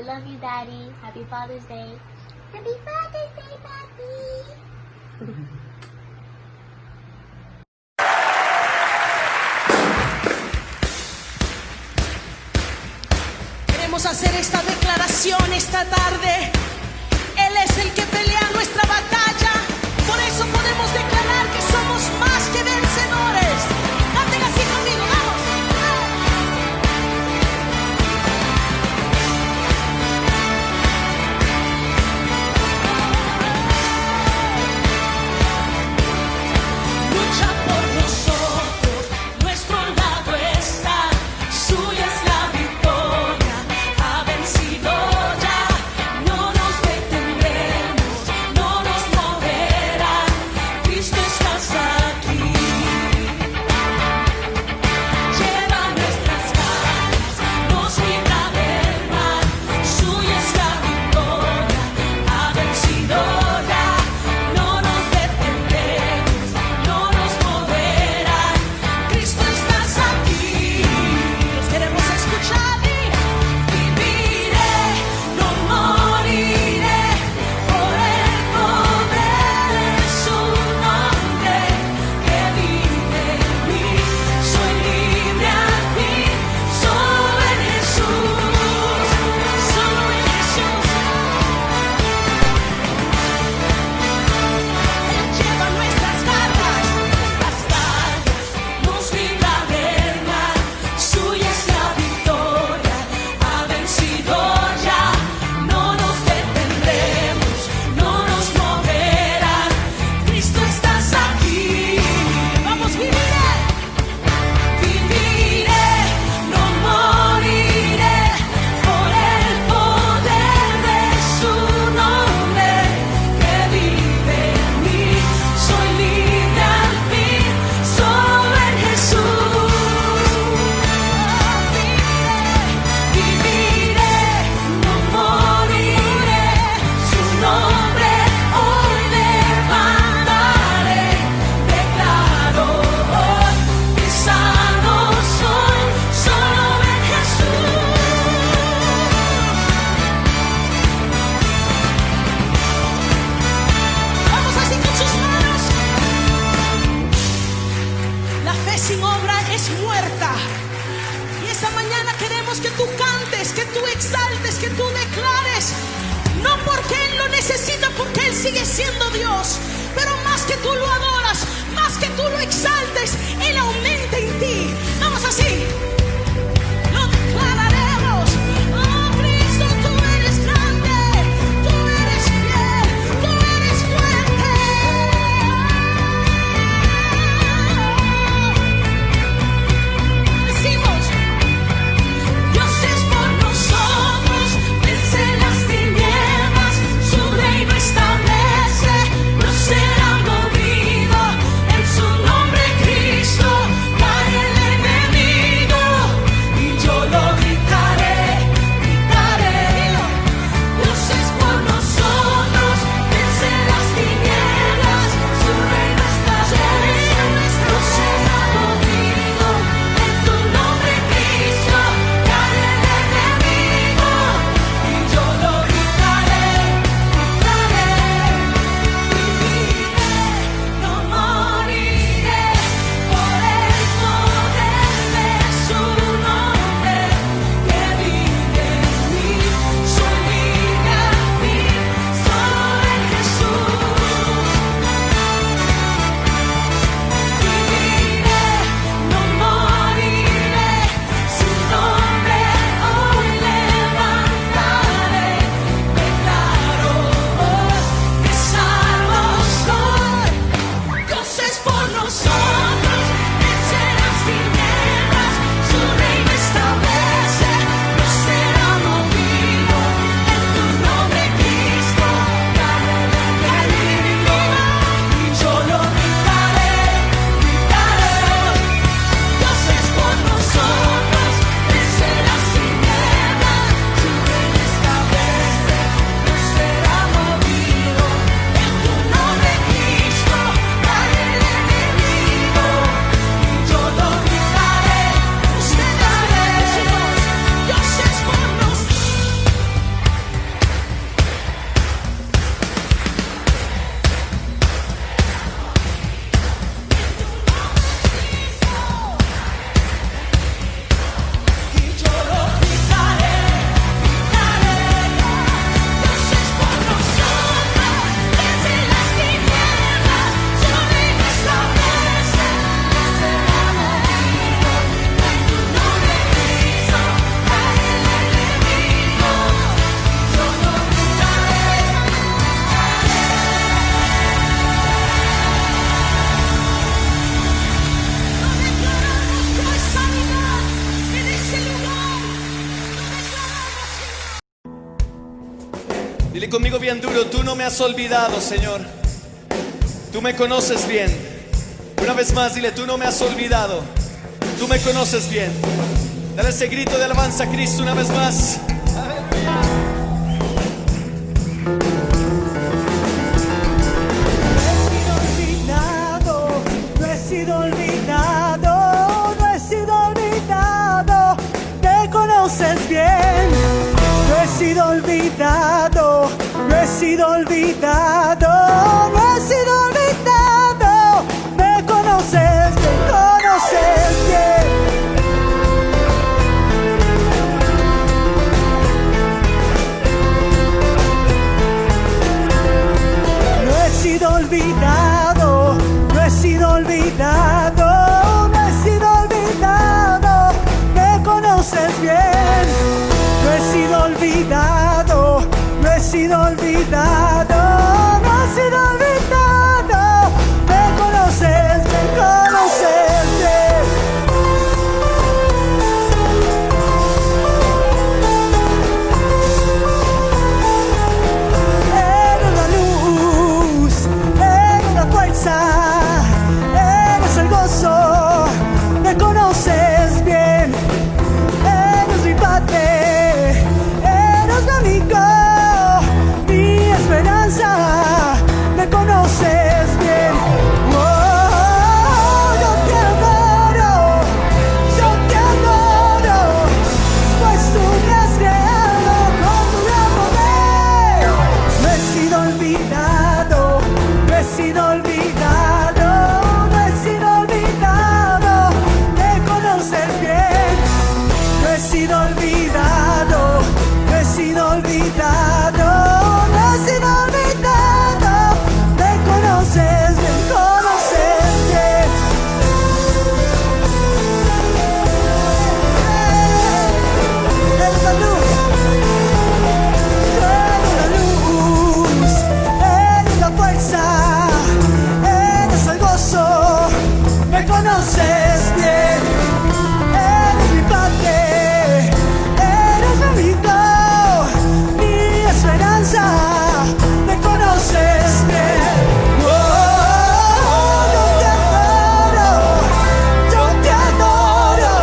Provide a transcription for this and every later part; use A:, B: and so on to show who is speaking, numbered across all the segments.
A: We love you, Daddy. Happy Father's Day. Happy Father's Day, Papi.
B: Queremos hacer esta declaración esta tarde. Él es el que pelea nuestra batalla. Por eso podemos declarar que somos más que vencedores. Canten así conmigo, vamos. Lucha por nosotros, nuestro lado está. Suya es la victoria, ha vencido ya. No nos detendremos, no nos moverán. Cristo estás aquí. Lleva nuestras cargas, nos libra del mal. Suya es la victoria, ha vencido ya. No nos detendremos, no nos moverán. Cristo estás aquí. Los queremos escuchar. Viviré, no moriré, por el poder de su nombre que vive en mí. Soy libre al fin, solo en Jesús, solo en Jesús. Él lleva nuestras cargas, nos libra del mal. Suya es la victoria, ha vencido ya. No nos detendremos, no nos moverán. Cristo estás aquí. Vamos, viviré, no moriré, por el poder de su nombre que vive en mí. Soy libre al fin, solo en Jesús. Viviré, no moriré, su nombre hoy levantaré. Declaro hoy que sano soy, solo en Jesús. Vamos así con sus manos. La fe sin obra es muerta. Y esta mañana queremos que tú cantes, que tú exaltes, que tú declares. No porque Él lo necesita, porque Él sigue siendo Dios. Pero más que tú lo adoras, más que tú lo exaltes, Él aumenta en ti. Vamos así. Lo declararemos. Oh Cristo, tú eres grande, tú eres fiel, tú eres fuerte. Decimos, Dios es por nosotros, vence las tinieblas, su reino
C: Dile conmigo bien duro, tú no me has olvidado, Señor. Tú me conoces bien. Una vez más, dile, tú no me has olvidado. Tú me conoces bien. Dale ese grito de alabanza a Cristo una vez más.
D: No he sido olvidado, no he sido olvidado, me conoces bien. No he sido olvidado, no he sido olvidado, no he sido olvidado, me conoces bien. No he sido olvidado, no he sido olvidado, no he sido olvidado, me conoces bien. No he sido olvidado, no he sido olvidado, no he sido olvidado, me conoces bien. Eres la luz, eres la fuerza, eres el gozo, me conoces bien. Eres mi padre, eres mi amigo, mi esperanza, me conoces bien. Oh, yo te adoro, pues tú me has creado con tu gran poder. No he sido olvidado, no he sido olvidado, no he sido olvidado, me conoces bien. No he sido olvidado, no he sido olvidado, no he sido olvidado, me conoces bien. Eres la luz, eres la fuerza, eres el gozo, me conoces bien. Eres mi padre, eres mi amigo, mi esperanza, me conoces bien. Oh, yo te adoro,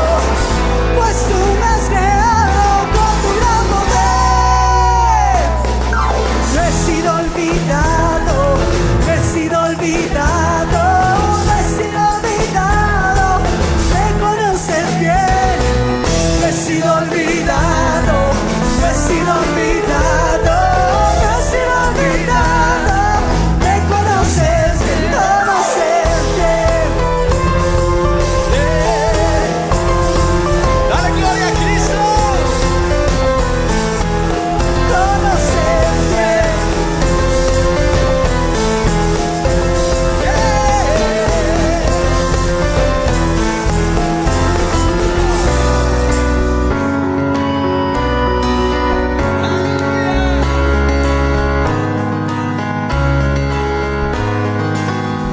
D: pues tú me has creado con tu gran poder. No he sido olvidado, no he sido olvidado, no he sido olvidado, me conoces bien. No he sido olvidado, no he sido olvidado, no he sido olvidado, me conoces bien,
C: Dale gloria a Cristo.
D: conoces bien.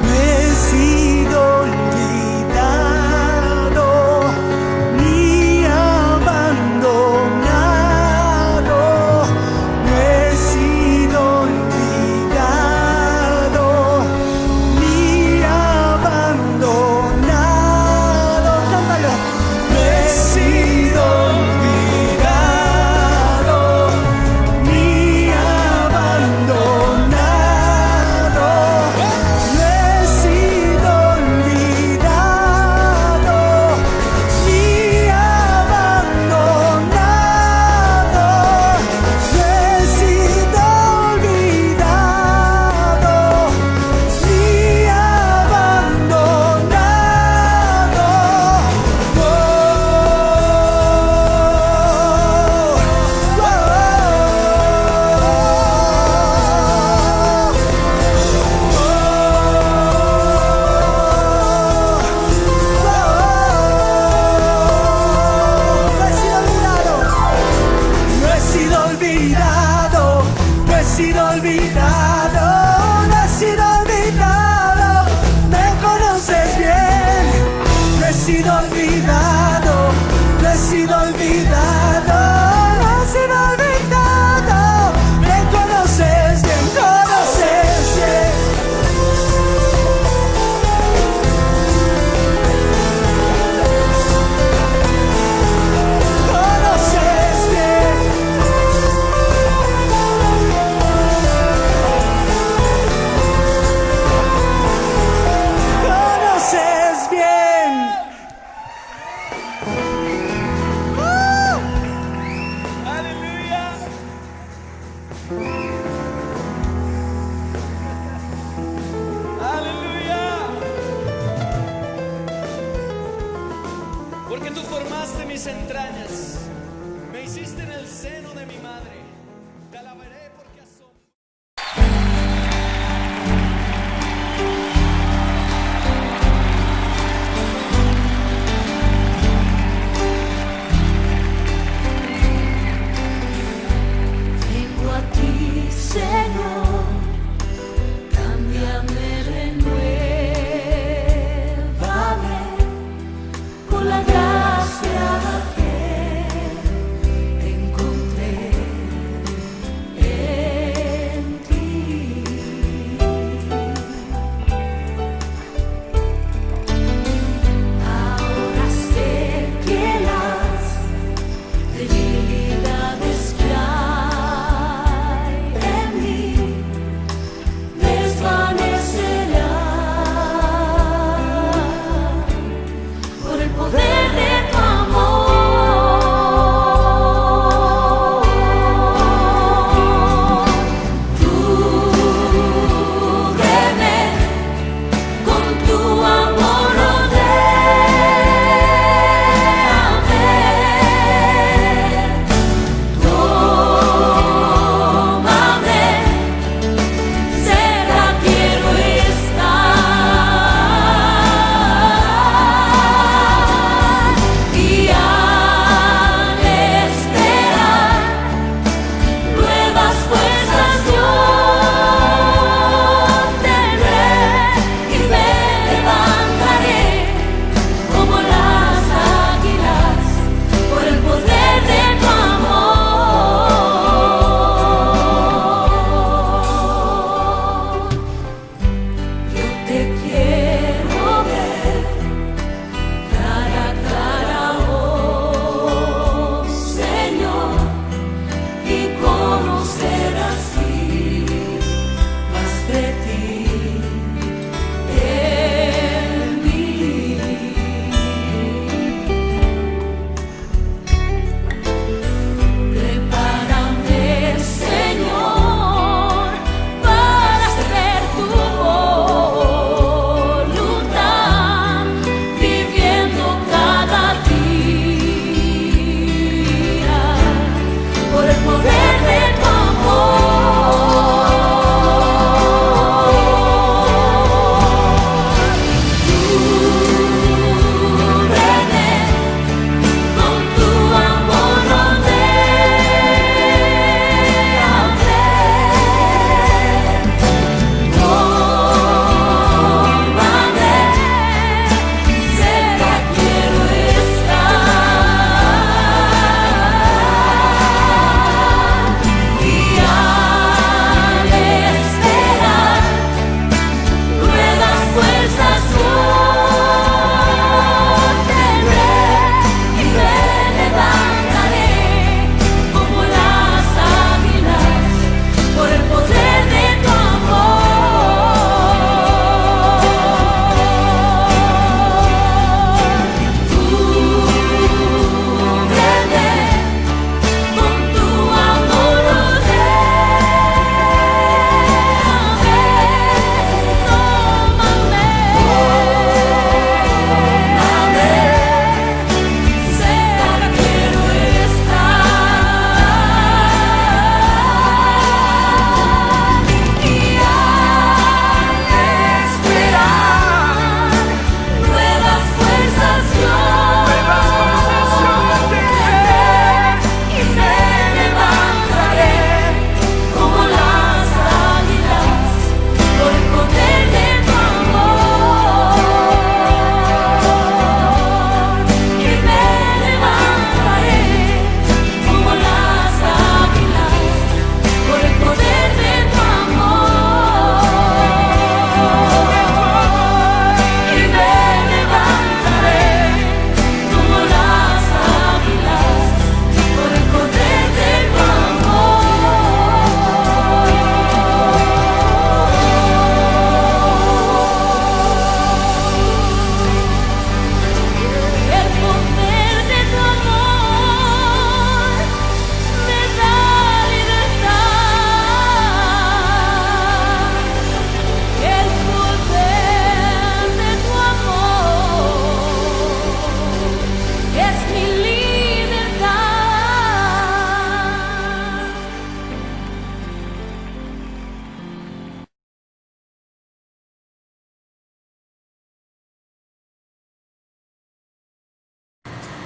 D: No he sido olvidado ni abandonado. No he sido olvidado ni abandonado. Cántalo. No he sido olvidado ni abandonado. No he sido olvidado ni abandonado. No he sido olvidado ni No he sido olvidado, no he sido olvidado, no he sido olvidado, me conoces bien. No he sido olvidado, no he sido olvidado, no he sido olvidado, me conoces
C: Aleluya. Porque tú formaste mis entrañas, me hiciste en el seno de mi madre. Te alabaré porque asombro.
E: Vengo a ti, Señor, cámbiame, renuévame con la gracia que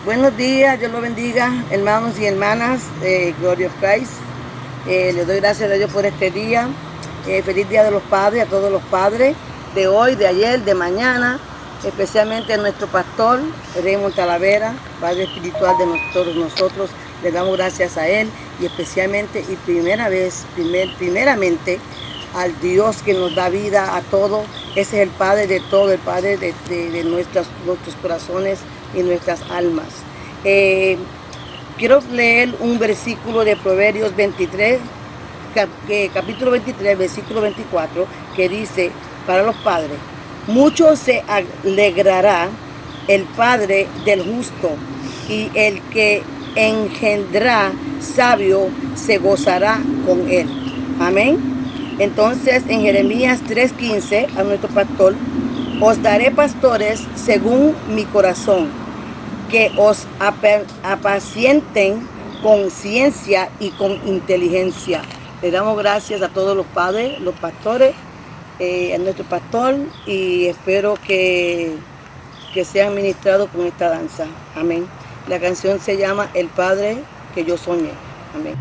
F: Buenos días, Dios los bendiga, hermanos y hermanas, Glory of Christ. Les doy gracias a Dios por este día. Feliz Día de los Padres, a todos los padres de hoy, de ayer, de mañana, especialmente a nuestro pastor, Raymond Talavera, Padre espiritual de nosotros. Le damos gracias a él y especialmente y primeramente al Dios que nos da vida a todos. Ese es el Padre de todo, el Padre de nuestros corazones y nuestras almas. Quiero leer un versículo de Proverbios 23, capítulo 23, versículo 24, que dice para los padres: mucho se alegrará el padre del justo, y el que engendrá sabio se gozará con él. Amén. Entonces en Jeremías 3:15 a nuestro pastor: os daré pastores según mi corazón, que os apacienten con ciencia y con inteligencia. Le damos gracias a todos los padres, los pastores, a nuestro pastor, y espero que sean ministrados con esta danza. Amén. La canción se llama El Padre que yo soñé. Amén.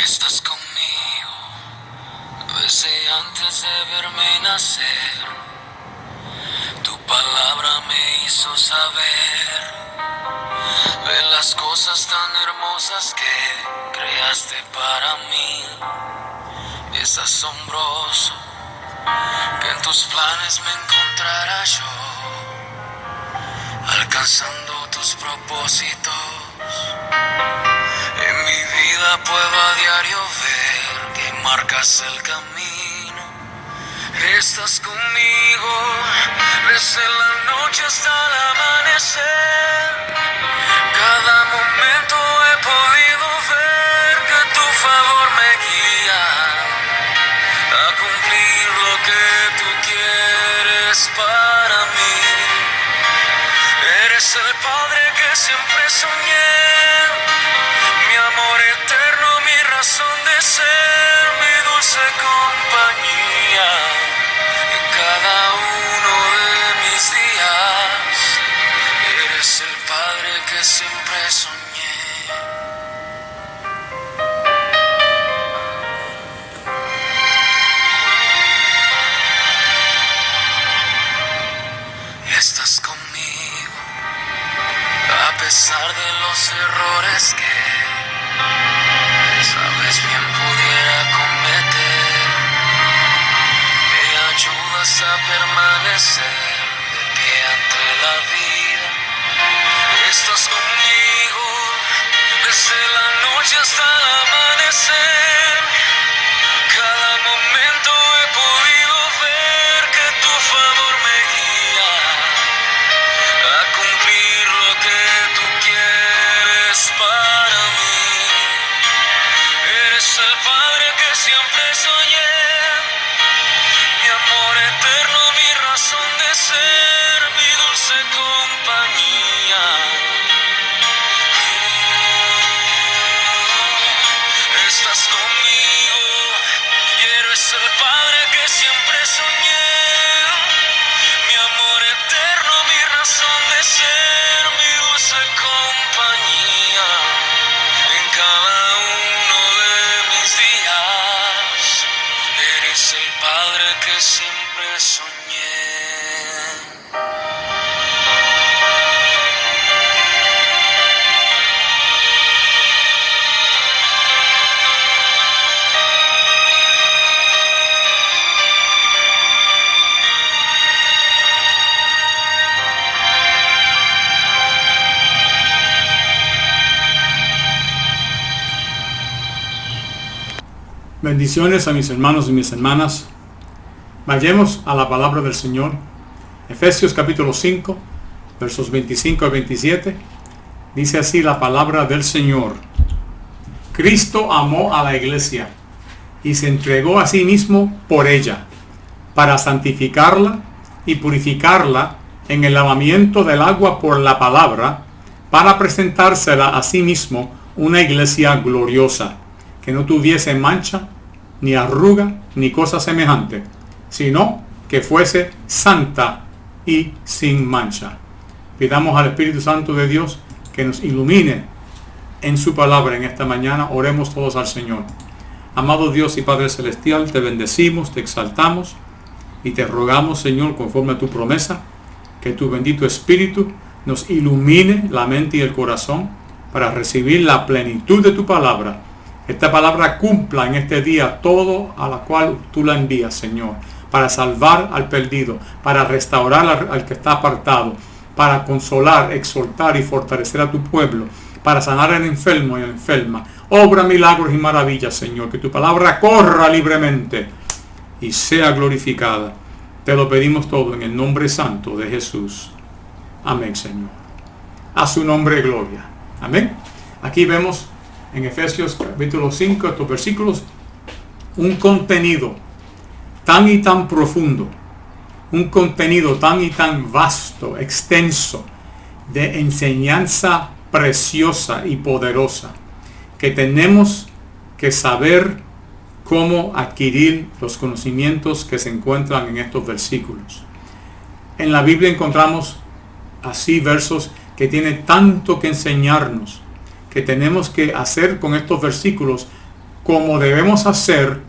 G: Estás conmigo desde antes de verme nacer. Tu palabra me hizo saber de las cosas tan hermosas que creaste para mí. Es asombroso que en tus planes me encontrara yo, alcanzando tus propósitos. En mi vida puedo a diario ver que marcas el camino. Estás conmigo desde la noche hasta el amanecer. Cada momento he podido ver que tu favor me guía a cumplir lo que tú quieres para mí. Eres el Padre que siempre soñé, mi amor eterno, mi razón de ser, mi dulce compañía en cada uno de mis días. Eres el Padre que siempre soñé. Estás conmigo a pesar de los errores que sabes bien pudiera cometer. Me ayudas a permanecer de pie ante la vida. Estás conmigo desde la noche hasta el amanecer. Cada momento he podido ver que tu favor me guía a cumplir lo que tú quieres para mí. Eres el Padre que siempre soñé, mi amor eterno, mi razón de ser, mi dulce compañía. Estás conmigo y eres el Padre que siempre soñé, mi amor eterno, mi razón de ser, mi dulce compañía en cada uno de mis días. Eres el Padre que siempre soñé.
H: Bendiciones a mis hermanos y mis hermanas. Vayamos a la palabra del Señor. Efesios capítulo 5, versos 25 y 27. Dice así la palabra del Señor: Cristo amó a la iglesia y se entregó a sí mismo por ella, para santificarla, y purificarla en el lavamiento del agua por la palabra, para presentársela a sí mismo una iglesia gloriosa, que no tuviese mancha, ni arruga, ni cosa semejante, sino que fuese santa y sin mancha. Pidamos al Espíritu Santo de Dios que nos ilumine en su palabra en esta mañana. Oremos todos al Señor. Amado Dios y Padre Celestial, te bendecimos, te exaltamos y te rogamos, Señor, conforme a tu promesa, que tu bendito Espíritu nos ilumine la mente y el corazón para recibir la plenitud de tu palabra. Esta palabra cumpla en este día todo a la cual tú la envías, Señor, para salvar al perdido, para restaurar al que está apartado, para consolar, exhortar y fortalecer a tu pueblo, para sanar al enfermo y a la enferma. Obra milagros y maravillas, Señor, que tu palabra corra libremente y sea glorificada. Te lo pedimos todo en el nombre santo de Jesús. Amén, Señor. A su nombre gloria. Amén. Aquí vemos en Efesios capítulo 5, estos versículos, un contenido tan y tan profundo, un contenido tan y tan vasto, extenso, de enseñanza preciosa y poderosa, que tenemos que saber cómo adquirir los conocimientos que se encuentran en estos versículos. En la Biblia encontramos así versos que tienen tanto que enseñarnos, que tenemos que hacer con estos versículos como debemos hacer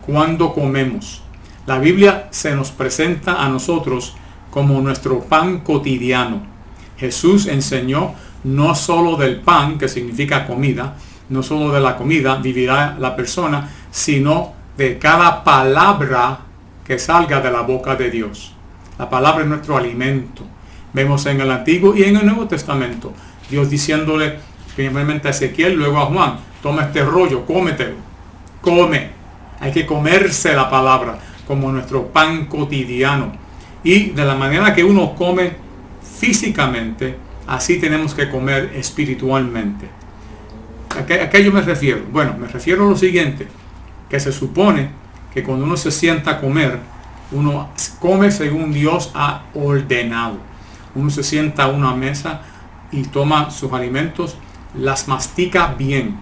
H: cuando comemos. La Biblia se nos presenta a nosotros como nuestro pan cotidiano. Jesús enseñó no solo del pan, que significa comida, no solo de la comida vivirá la persona, sino de cada palabra que salga de la boca de Dios. La palabra es nuestro alimento. Vemos en el Antiguo y en el Nuevo Testamento Dios diciéndole primeramente a Ezequiel, luego a Juan: toma este rollo, cómetelo, come. Hay que comerse la palabra como nuestro pan cotidiano. Y de la manera que uno come físicamente, así tenemos que comer espiritualmente. ¿A qué yo me refiero? Bueno, me refiero a lo siguiente, que se supone que cuando uno se sienta a comer, uno come según Dios ha ordenado. Uno se sienta a una mesa y toma sus alimentos, las mastica bien.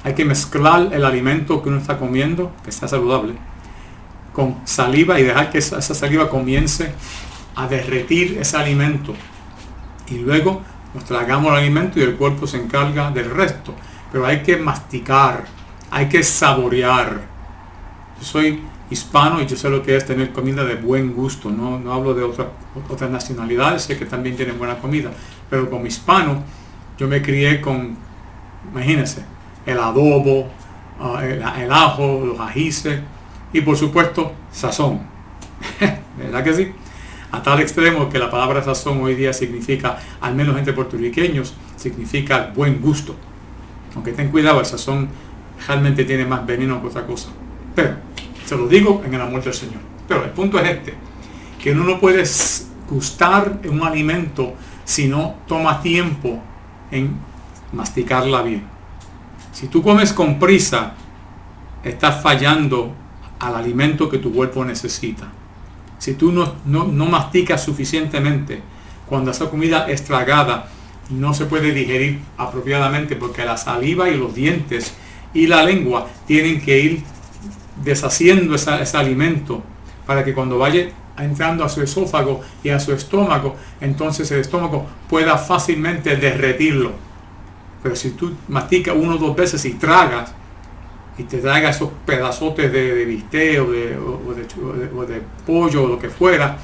H: Hay que mezclar el alimento que uno está comiendo, que está saludable, con saliva y dejar que esa saliva comience a derretir ese alimento. Y luego nos tragamos el alimento y el cuerpo se encarga del resto. Pero hay que masticar, hay que saborear. Yo soy hispano y yo sé lo que es tener comida de buen gusto. No hablo de otras nacionalidades, sé que también tienen buena comida. Pero como hispano, yo me crié con, imagínense, el adobo, el ajo, los ajíes y por supuesto sazón. ¿Verdad que sí? A tal extremo que la palabra sazón hoy día significa, al menos entre puertorriqueños, significa buen gusto. Aunque ten cuidado, el sazón realmente tiene más veneno que otra cosa. Pero se lo digo en el amor del Señor. Pero el punto es este, que uno no puede gustar un alimento si no toma tiempo en masticarla bien. Si tú comes con prisa, estás fallando al alimento que tu cuerpo necesita. Si tú no masticas suficientemente, cuando esa comida es tragada, no se puede digerir apropiadamente, porque la saliva y los dientes y la lengua tienen que ir deshaciendo ese alimento para que cuando vaya entrando a su esófago y a su estómago, entonces el estómago pueda fácilmente derretirlo. Pero si tú masticas 1 o 2 veces y tragas, y te tragas esos pedazotes de bistec o de pollo o lo que fuera,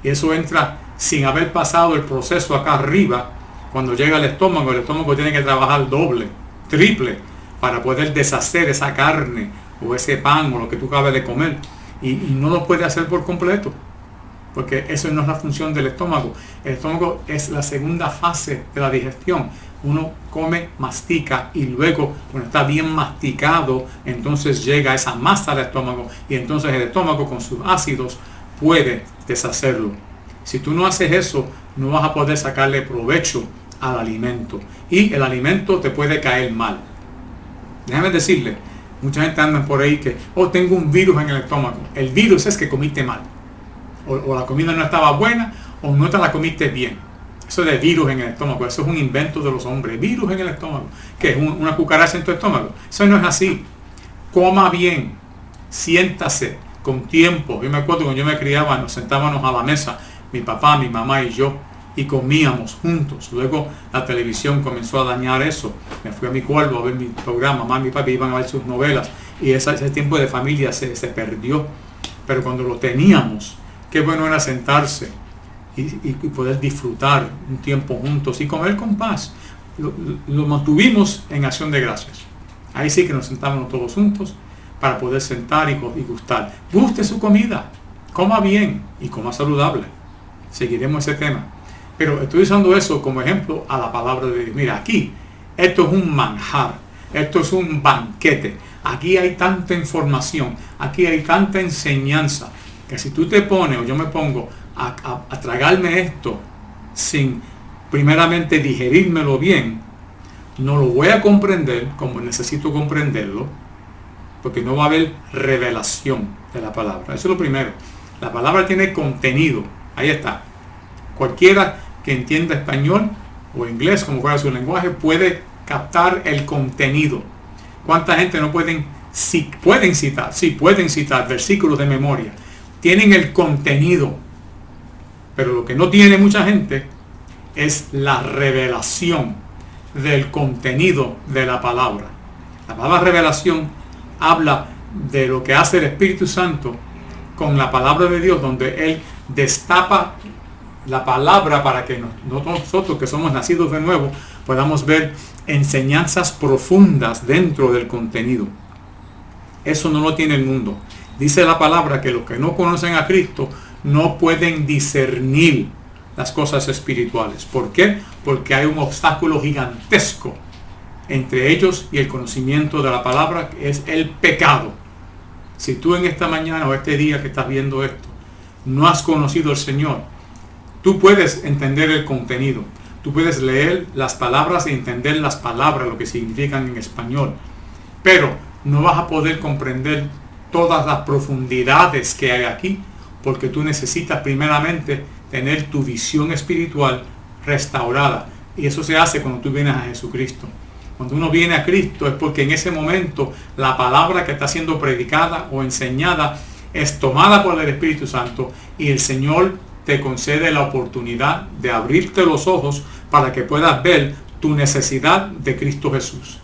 H: y eso entra sin haber pasado el proceso acá arriba, cuando llega al estómago, el estómago tiene que trabajar doble, triple, para poder deshacer esa carne o ese pan o lo que tú acabas de comer, y no lo puede hacer por completo, porque eso no es la función del estómago. El estómago es la segunda fase de la digestión. Uno come, mastica, y luego cuando está bien masticado, entonces llega esa masa al estómago, y entonces el estómago con sus ácidos puede deshacerlo. Si tú no haces eso, no vas a poder sacarle provecho al alimento, y el alimento te puede caer mal. Déjame decirle, mucha gente anda por ahí que, tengo un virus en el estómago. El virus es que comiste mal. o la comida no estaba buena, o no te la comiste bien. Eso de virus en el estómago, eso es un invento de los hombres. Virus en el estómago, que es una cucaracha en tu estómago. Eso no es así. Coma bien, siéntase con tiempo. Yo me acuerdo cuando yo me criaba, nos sentábamos a la mesa, mi papá, mi mamá y yo, y comíamos juntos. Luego la televisión comenzó a dañar eso. Me fui a mi cuarto a ver mi programa, mamá y mi papá iban a ver sus novelas, y ese tiempo de familia se perdió. Pero cuando lo teníamos, qué bueno era sentarse y poder disfrutar un tiempo juntos y comer con paz. Lo mantuvimos en acción de gracias. Ahí sí que nos sentábamos todos juntos para poder sentar y gustar. Guste su comida, coma bien y coma saludable. Seguiremos ese tema. Pero estoy usando eso como ejemplo a la palabra de Dios. Mira, aquí, esto es un manjar, esto es un banquete. Aquí hay tanta información, aquí hay tanta enseñanza, que si tú te pones o yo me pongo a tragarme esto sin primeramente digerírmelo bien, no lo voy a comprender como necesito comprenderlo, porque no va a haber revelación de la palabra. Eso es lo primero. La palabra tiene contenido. Ahí está. Cualquiera que entienda español o inglés, como fuera su lenguaje, puede captar el contenido. ¿Cuánta gente no pueden citar? Sí, pueden citar versículos de memoria. Tienen el contenido. Pero lo que no tiene mucha gente es la revelación del contenido de la palabra. La palabra revelación habla de lo que hace el Espíritu Santo con la palabra de Dios, donde Él destapa la palabra para que nosotros que somos nacidos de nuevo podamos ver enseñanzas profundas dentro del contenido. Eso no lo tiene el mundo. Dice la palabra que los que no conocen a Cristo no pueden discernir las cosas espirituales. ¿Por qué? Porque hay un obstáculo gigantesco entre ellos y el conocimiento de la palabra, que es el pecado. Si tú en esta mañana o este día que estás viendo esto no has conocido al Señor, tú puedes entender el contenido, tú puedes leer las palabras y entender las palabras, lo que significan en español, pero no vas a poder comprender todas las profundidades que hay aquí, porque tú necesitas primeramente tener tu visión espiritual restaurada, y eso se hace cuando tú vienes a Jesucristo. Cuando uno viene a Cristo es porque en ese momento la palabra que está siendo predicada o enseñada es tomada por el Espíritu Santo, y el Señor te concede la oportunidad de abrirte los ojos para que puedas ver tu necesidad de Cristo Jesús.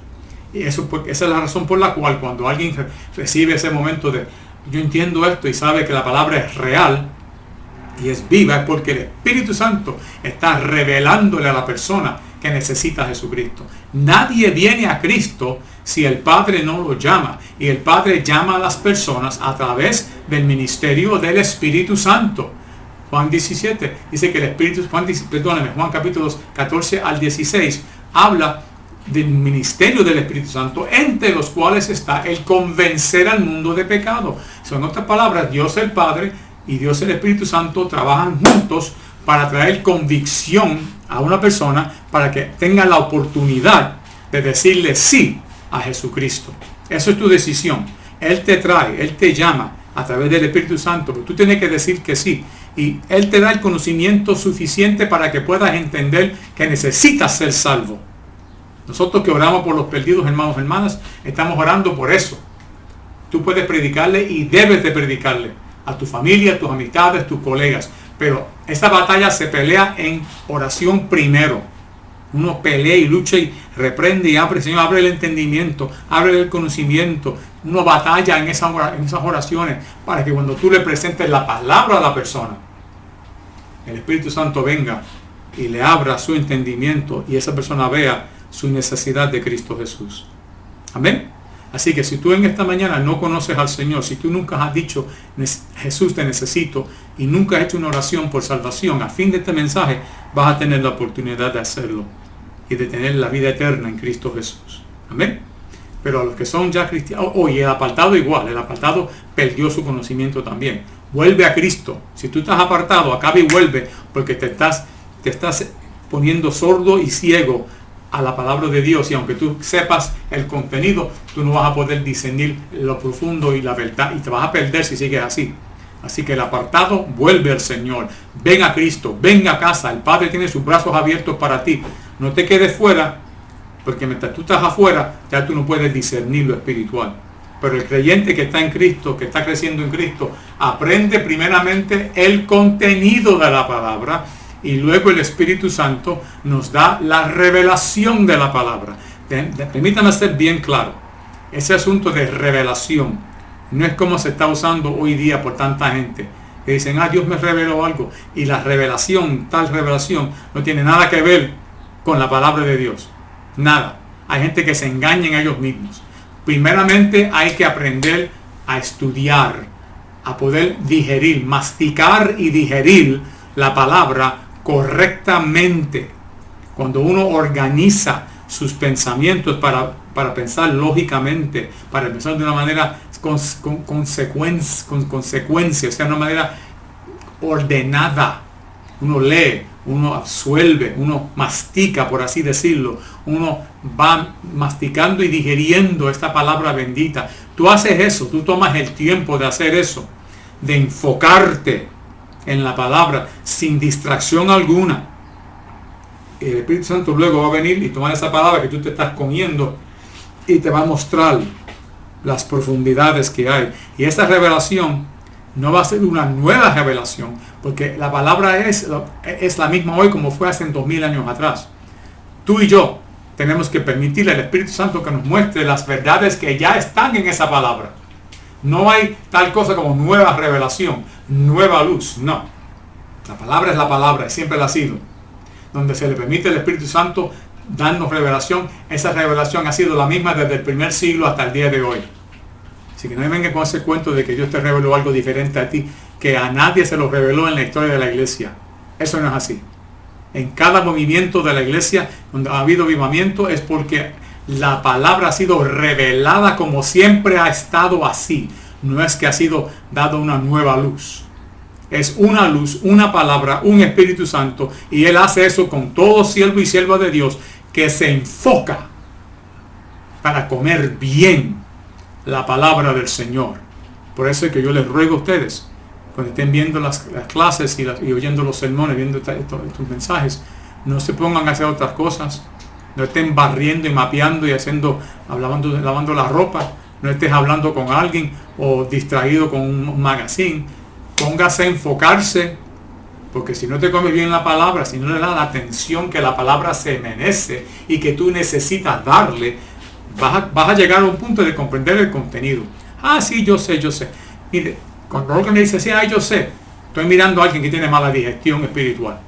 H: Y esa es la razón por la cual cuando alguien recibe ese momento de yo entiendo esto y sabe que la palabra es real y es viva, es porque el Espíritu Santo está revelándole a la persona que necesita a Jesucristo. Nadie viene a Cristo si el Padre no lo llama, y el Padre llama a las personas a través del ministerio del Espíritu Santo. Juan 17 dice que el Espíritu, Juan capítulos 14 al 16 habla del ministerio del Espíritu Santo, entre los cuales está el convencer al mundo de pecado. Son otras palabras, Dios el Padre y Dios el Espíritu Santo trabajan juntos para traer convicción a una persona para que tenga la oportunidad de decirle sí a Jesucristo. Eso es tu decisión. Él te trae, Él te llama a través del Espíritu Santo, pero tú tienes que decir que sí. Y Él te da el conocimiento suficiente para que puedas entender que necesitas ser salvo. Nosotros que oramos por los perdidos, hermanos, hermanas, estamos orando por eso. Tú puedes predicarle y debes de predicarle a tu familia, a tus amistades, tus colegas. Pero esta batalla se pelea en oración primero. Uno pelea y lucha y reprende y abre, Señor, abre el entendimiento, abre el conocimiento. Uno batalla en esas oraciones para que cuando tú le presentes la palabra a la persona, el Espíritu Santo venga y le abra su entendimiento y esa persona vea su necesidad de Cristo Jesús. Amén. Así que si tú en esta mañana no conoces al Señor, si tú nunca has dicho Jesús te necesito y nunca has hecho una oración por salvación, a fin de este mensaje vas a tener la oportunidad de hacerlo y de tener la vida eterna en Cristo Jesús. Amén. Pero a los que son ya cristianos, oye, el apartado igual, el apartado perdió su conocimiento también. Vuelve a Cristo. Si tú estás apartado, acaba y vuelve, porque te estás poniendo sordo y ciego a la palabra de Dios, y aunque tú sepas el contenido, tú no vas a poder discernir lo profundo y la verdad, y te vas a perder si sigues así. Así que el apartado vuelve al Señor. Ven a Cristo, ven a casa. El Padre tiene sus brazos abiertos para ti. No te quedes fuera, porque mientras tú estás afuera, ya tú no puedes discernir lo espiritual. Pero el creyente que está en Cristo, que está creciendo en Cristo, aprende primeramente el contenido de la palabra y luego el Espíritu Santo nos da la revelación de la palabra. Permítame ser bien claro. Ese asunto de revelación no es como se está usando hoy día por tanta gente. Que dicen, Dios me reveló algo. Y la revelación, tal revelación, no tiene nada que ver con la palabra de Dios. Nada. Hay gente que se engaña en ellos mismos. Primeramente hay que aprender a estudiar, a poder digerir, masticar y digerir la palabra correctamente. Cuando uno organiza sus pensamientos para pensar lógicamente, para pensar de una manera con consecuencia, o sea, de una manera ordenada. Uno lee, uno absuelve, uno mastica, por así decirlo. Uno va masticando y digiriendo esta palabra bendita. Tú haces eso, tú tomas el tiempo de hacer eso, de enfocarte en la palabra sin distracción alguna. El Espíritu Santo luego va a venir y tomar esa palabra que tú te estás comiendo y te va a mostrar las profundidades que hay. Y esta revelación no va a ser una nueva revelación, porque la palabra es la misma hoy como fue hace 2000 años atrás. Tú y yo tenemos que permitirle al Espíritu Santo que nos muestre las verdades que ya están en esa palabra. No hay tal cosa como nueva revelación, nueva luz, no. La palabra es la palabra, siempre la ha sido. Donde se le permite al Espíritu Santo darnos revelación, esa revelación ha sido la misma desde el primer siglo hasta el día de hoy. Así que no me venga con ese cuento de que Dios te reveló algo diferente a ti, que a nadie se lo reveló en la historia de la iglesia. Eso no es así. En cada movimiento de la iglesia, donde ha habido avivamiento, es porque la palabra ha sido revelada como siempre ha estado así. No es que ha sido dado una nueva luz. Es una luz, una palabra, un Espíritu Santo, y Él hace eso con todo siervo y sierva de Dios que se enfoca para comer bien la palabra del Señor. Por eso es que yo les ruego a ustedes, cuando estén viendo las clases y oyendo los sermones, viendo estos mensajes, no se pongan a hacer otras cosas. No estén barriendo y mapeando y lavando la ropa. No estés hablando con alguien o distraído con un magazine. Póngase a enfocarse, porque si no te comes bien la palabra, si no le das la atención que la palabra se merece y que tú necesitas darle, vas a llegar a un punto de comprender el contenido. Sí, yo sé. Mire, cuando alguien me dice, yo sé, estoy mirando a alguien que tiene mala digestión espiritual.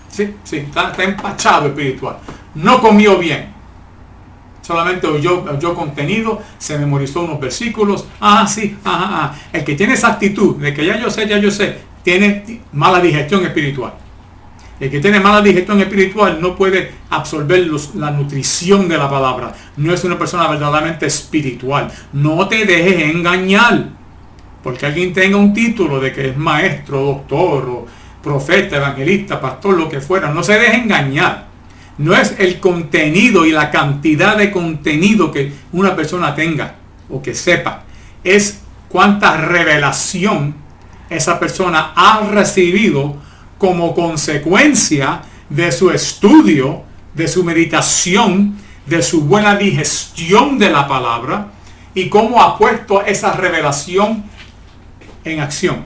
H: Sí, está empachado espiritual. No comió bien. Solamente oyó contenido, se memorizó unos versículos. El que tiene esa actitud de que ya yo sé, tiene mala digestión espiritual. El que tiene mala digestión espiritual no puede absorber la nutrición de la palabra. No es una persona verdaderamente espiritual. No te dejes engañar. Porque alguien tenga un título de que es maestro, doctor, o profeta, evangelista, pastor, lo que fuera. No se deje engañar. No es el contenido y la cantidad de contenido que una persona tenga o que sepa. Es cuánta revelación esa persona ha recibido como consecuencia de su estudio, de su meditación, de su buena digestión de la palabra y cómo ha puesto esa revelación en acción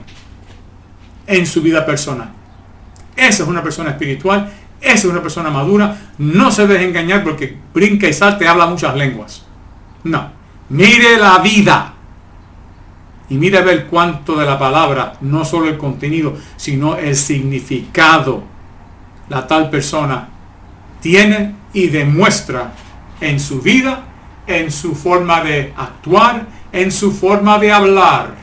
H: en su vida personal. Esa es una persona espiritual. Esa es una persona madura. No se deje engañar porque brinca y salta y habla muchas lenguas. No. Mire la vida. Y mire a ver cuánto de la palabra, no solo el contenido, sino el significado, la tal persona tiene y demuestra en su vida, en su forma de actuar, en su forma de hablar.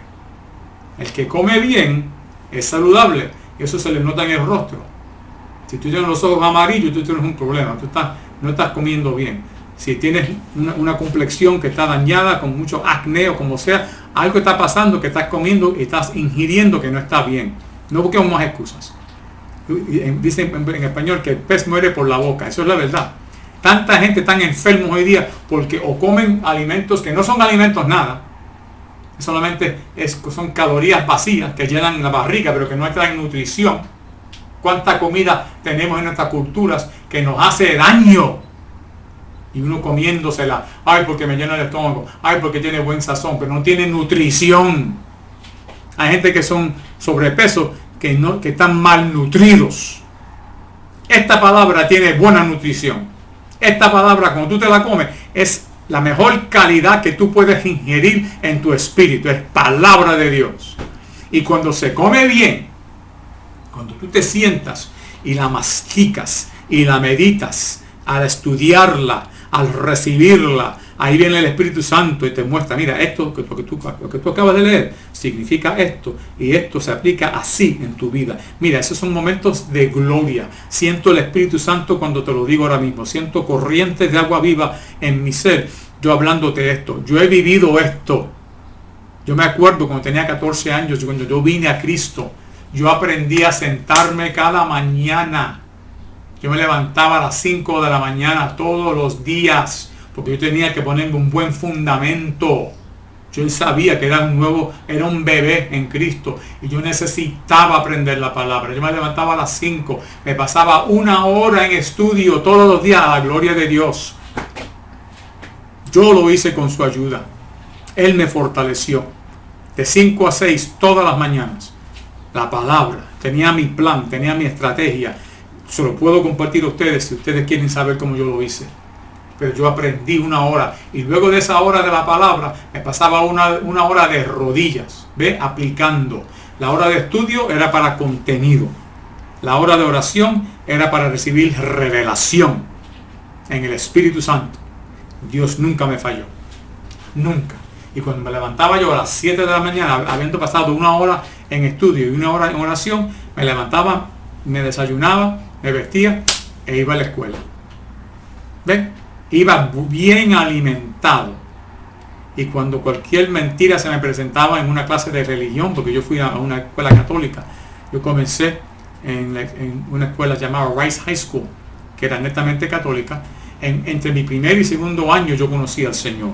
H: El que come bien es saludable. Eso se le nota en el rostro. Si tú tienes los ojos amarillos, tú tienes un problema. No estás comiendo bien. Si tienes una complexión que está dañada, con mucho acné o como sea, algo está pasando que estás comiendo y estás ingiriendo que no está bien. No busquemos más excusas. Dicen en español que el pez muere por la boca. Eso es la verdad. Tanta gente está enferma hoy día porque o comen alimentos que no son alimentos nada. solamente son calorías vacías que llenan la barriga, pero que no traen nutrición. ¿Cuánta comida tenemos en nuestras culturas que nos hace daño? Y uno comiéndosela, ay, porque me llena el estómago, ay, porque tiene buen sazón, pero no tiene nutrición. Hay gente que son sobrepeso, que están malnutridos. Esta palabra tiene buena nutrición. Esta palabra, cuando tú te la comes, es la mejor calidad que tú puedes ingerir en tu espíritu. Es palabra de Dios. Y cuando se come bien, cuando tú te sientas y la masticas y la meditas, al estudiarla, al recibirla, ahí viene el Espíritu Santo y te muestra, mira, esto, lo que tú acabas de leer, significa esto, y esto se aplica así en tu vida. Mira, esos son momentos de gloria. Siento el Espíritu Santo cuando te lo digo ahora mismo. Siento corrientes de agua viva en mi ser, yo hablándote esto. Yo he vivido esto. Yo me acuerdo cuando tenía 14 años, cuando yo vine a Cristo, yo aprendí a sentarme cada mañana. Yo me levantaba a las 5 de la mañana todos los días, porque yo tenía que ponerme un buen fundamento. Yo sabía que era un bebé en Cristo, y yo necesitaba aprender la palabra. Yo me levantaba a las 5, me pasaba 1 hora en estudio todos los días, a la gloria de Dios. Yo lo hice con su ayuda. Él me fortaleció. De 5 a 6 todas las mañanas. La palabra. Tenía mi plan, tenía mi estrategia. Se lo puedo compartir a ustedes si ustedes quieren saber cómo yo lo hice. Pero yo aprendí 1 hora. Y luego de esa hora de la palabra, me pasaba una hora de rodillas. ¿Ve? Aplicando. La hora de estudio era para contenido. La hora de oración era para recibir revelación en el Espíritu Santo. Dios nunca me falló. Nunca. Y cuando me levantaba yo a las 7 de la mañana, habiendo pasado 1 hora en estudio y 1 hora en oración, me levantaba, me desayunaba, me vestía e iba a la escuela. ¿Ven? Iba bien alimentado. Y cuando cualquier mentira se me presentaba en una clase de religión, porque yo fui a una escuela católica, yo comencé en una escuela llamada Rice High School, que era netamente católica. Entre mi primer y segundo año yo conocí al Señor.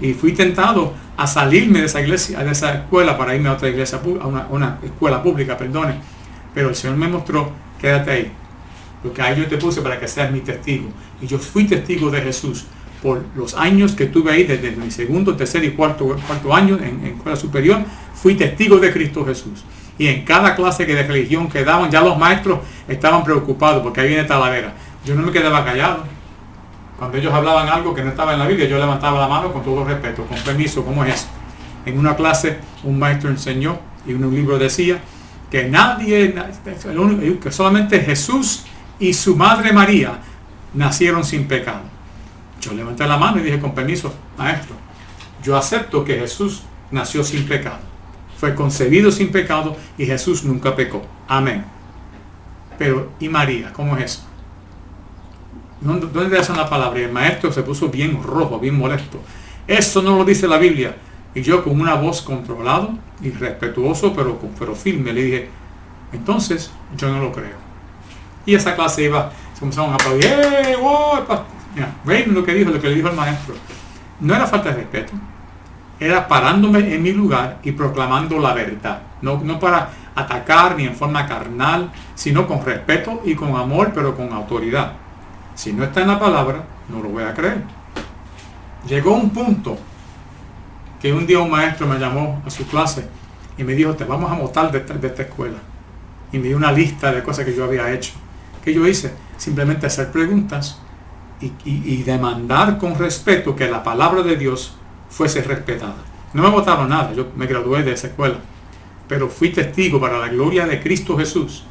H: Y fui tentado a salirme de esa iglesia, de esa escuela, para irme a otra iglesia, a una escuela pública, perdone. Pero el Señor me mostró, quédate ahí, porque ahí yo te puse para que seas mi testigo. Y yo fui testigo de Jesús por los años que tuve ahí, desde mi segundo, tercer y cuarto año en escuela superior. Fui testigo de Cristo Jesús. Y en cada clase de religión que daban, ya los maestros estaban preocupados, porque ahí viene Talavera. Yo no me quedaba callado. Cuando ellos hablaban algo que no estaba en la Biblia, yo levantaba la mano con todo respeto, con permiso. ¿Cómo es eso? En una clase, un maestro enseñó, y en un libro decía, que que solamente Jesús y su madre María nacieron sin pecado. Yo levanté la mano y dije, con permiso, maestro, yo acepto que Jesús nació sin pecado. Fue concebido sin pecado y Jesús nunca pecó. Amén. Pero, ¿y María? ¿Cómo es eso? ¿Dónde hacen la palabra? Y el maestro se puso bien rojo, bien molesto. Eso no lo dice la Biblia. Y yo, con una voz controlada y respetuoso, pero firme, le dije, entonces yo no lo creo. Y esa clase iba, se comenzaron a aplaudir. Mira, ¿veis lo que le dijo el maestro? No era falta de respeto, era parándome en mi lugar y proclamando la verdad. No para atacar ni en forma carnal, sino con respeto y con amor, pero con autoridad. Si no está en la palabra, no lo voy a creer. Llegó un punto que un día un maestro me llamó a su clase y me dijo, te vamos a botar de esta escuela. Y me dio una lista de cosas que yo había hecho. ¿Qué yo hice? Simplemente hacer preguntas y demandar con respeto que la palabra de Dios fuese respetada. No me botaron nada, yo me gradué de esa escuela. Pero fui testigo para la gloria de Cristo Jesús.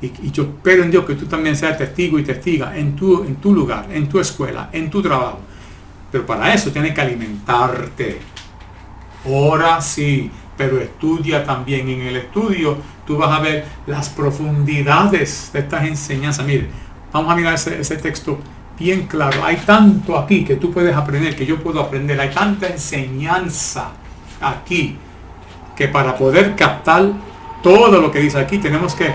H: Y yo espero en Dios que tú también seas testigo y testiga en tu lugar, en tu escuela, en tu trabajo. Pero para eso tienes que alimentarte. Ora sí, pero estudia también. En el estudio tú vas a ver las profundidades de estas enseñanzas. Mire, vamos a mirar ese texto bien claro. Hay tanto aquí que tú puedes aprender, que yo puedo aprender. Hay tanta enseñanza aquí, que para poder captar todo lo que dice aquí, tenemos que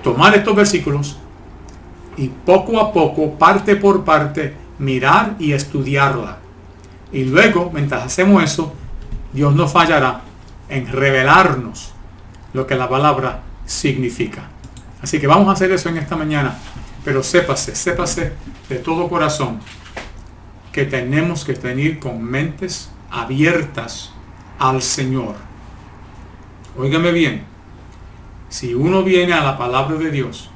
H: tomar estos versículos y poco a poco, parte por parte, mirar y estudiarla. Y luego, mientras hacemos eso, Dios no fallará en revelarnos lo que la palabra significa. Así que vamos a hacer eso en esta mañana, pero sépase de todo corazón que tenemos que venir con mentes abiertas al Señor. Óigame bien, si uno viene a la palabra de Dios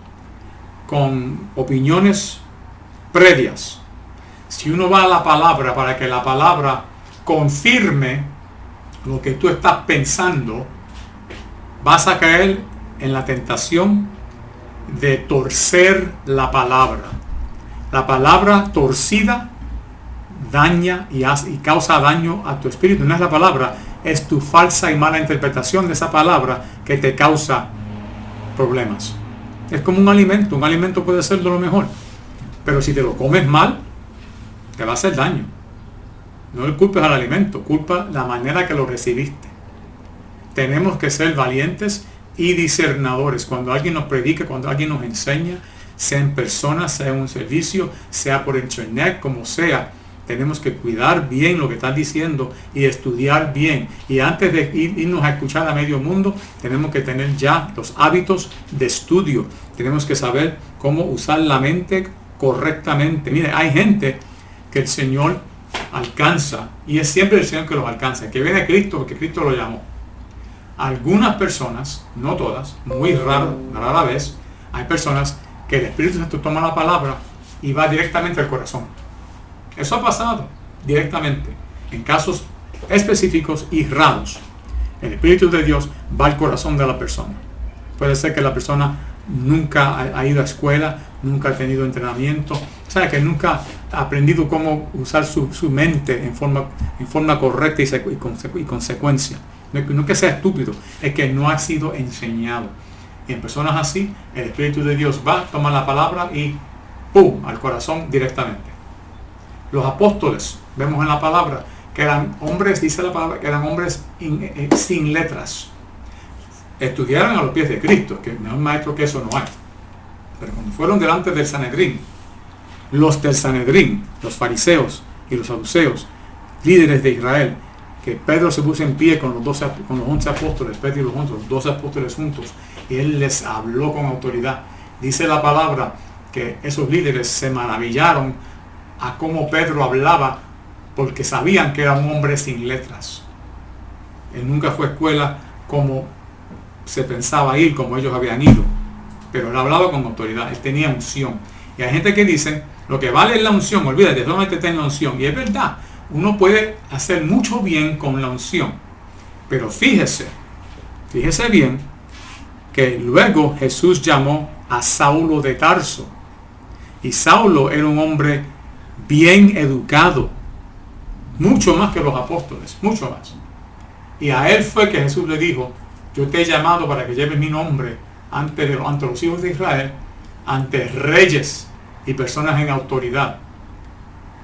H: con opiniones previas, si uno va a la palabra para que la palabra confirme lo que tú estás pensando, vas a caer en la tentación de torcer la palabra. La palabra torcida daña y causa daño a tu espíritu. No es la palabra, es tu falsa y mala interpretación de esa palabra que te causa problemas. Es como un alimento puede ser de lo mejor, pero si te lo comes mal, te va a hacer daño. No le culpes al alimento, culpa la manera que lo recibiste. Tenemos que ser valientes y discernidores. Cuando alguien nos predica, cuando alguien nos enseña, sea en persona, sea en un servicio, sea por internet, como sea, tenemos que cuidar bien lo que están diciendo y estudiar bien. Y antes de irnos a escuchar a medio mundo, tenemos que tener ya los hábitos de estudio. Tenemos que saber cómo usar la mente correctamente. Mire, hay gente que el Señor alcanza, y es siempre el Señor que los alcanza, que viene a Cristo porque Cristo lo llamó. Algunas personas, no todas, muy rara vez, hay personas que el Espíritu Santo toma la palabra y va directamente al corazón. Eso ha pasado directamente en casos específicos y raros. El Espíritu de Dios va al corazón de la persona. Puede ser que la persona nunca ha ido a escuela, nunca ha tenido entrenamiento, o sea, que nunca ha aprendido cómo usar su mente en forma correcta y consecuencia. No que sea estúpido, es que no ha sido enseñado. Y en personas así, el Espíritu de Dios va, toma la palabra y ¡pum!, al corazón directamente. Los apóstoles, vemos en la palabra, que eran hombres, dice la palabra, que eran hombres sin letras. Estudiaron a los pies de Cristo, que mejor maestro que eso no hay. Pero cuando fueron delante del Sanedrín, los del Sanedrín, los fariseos y los saduceos, líderes de Israel, que Pedro se puso en pie con los 11 apóstoles, Pedro y los 12 apóstoles juntos, y él les habló con autoridad. Dice la palabra que esos líderes se maravillaron a cómo Pedro hablaba, porque sabían que era un hombre sin letras. Él nunca fue a escuela como se pensaba ir, como ellos habían ido, pero él hablaba con autoridad, él tenía unción. Y hay gente que dice, lo que vale es la unción, olvídate, solamente ten la unción. Y es verdad, uno puede hacer mucho bien con la unción, pero fíjese bien que luego Jesús llamó a Saulo de Tarso, y Saulo era un hombre bien educado, mucho más que los apóstoles, mucho más. Y a él fue que Jesús le dijo, yo te he llamado para que lleves mi nombre ante los hijos de Israel, ante reyes y personas en autoridad.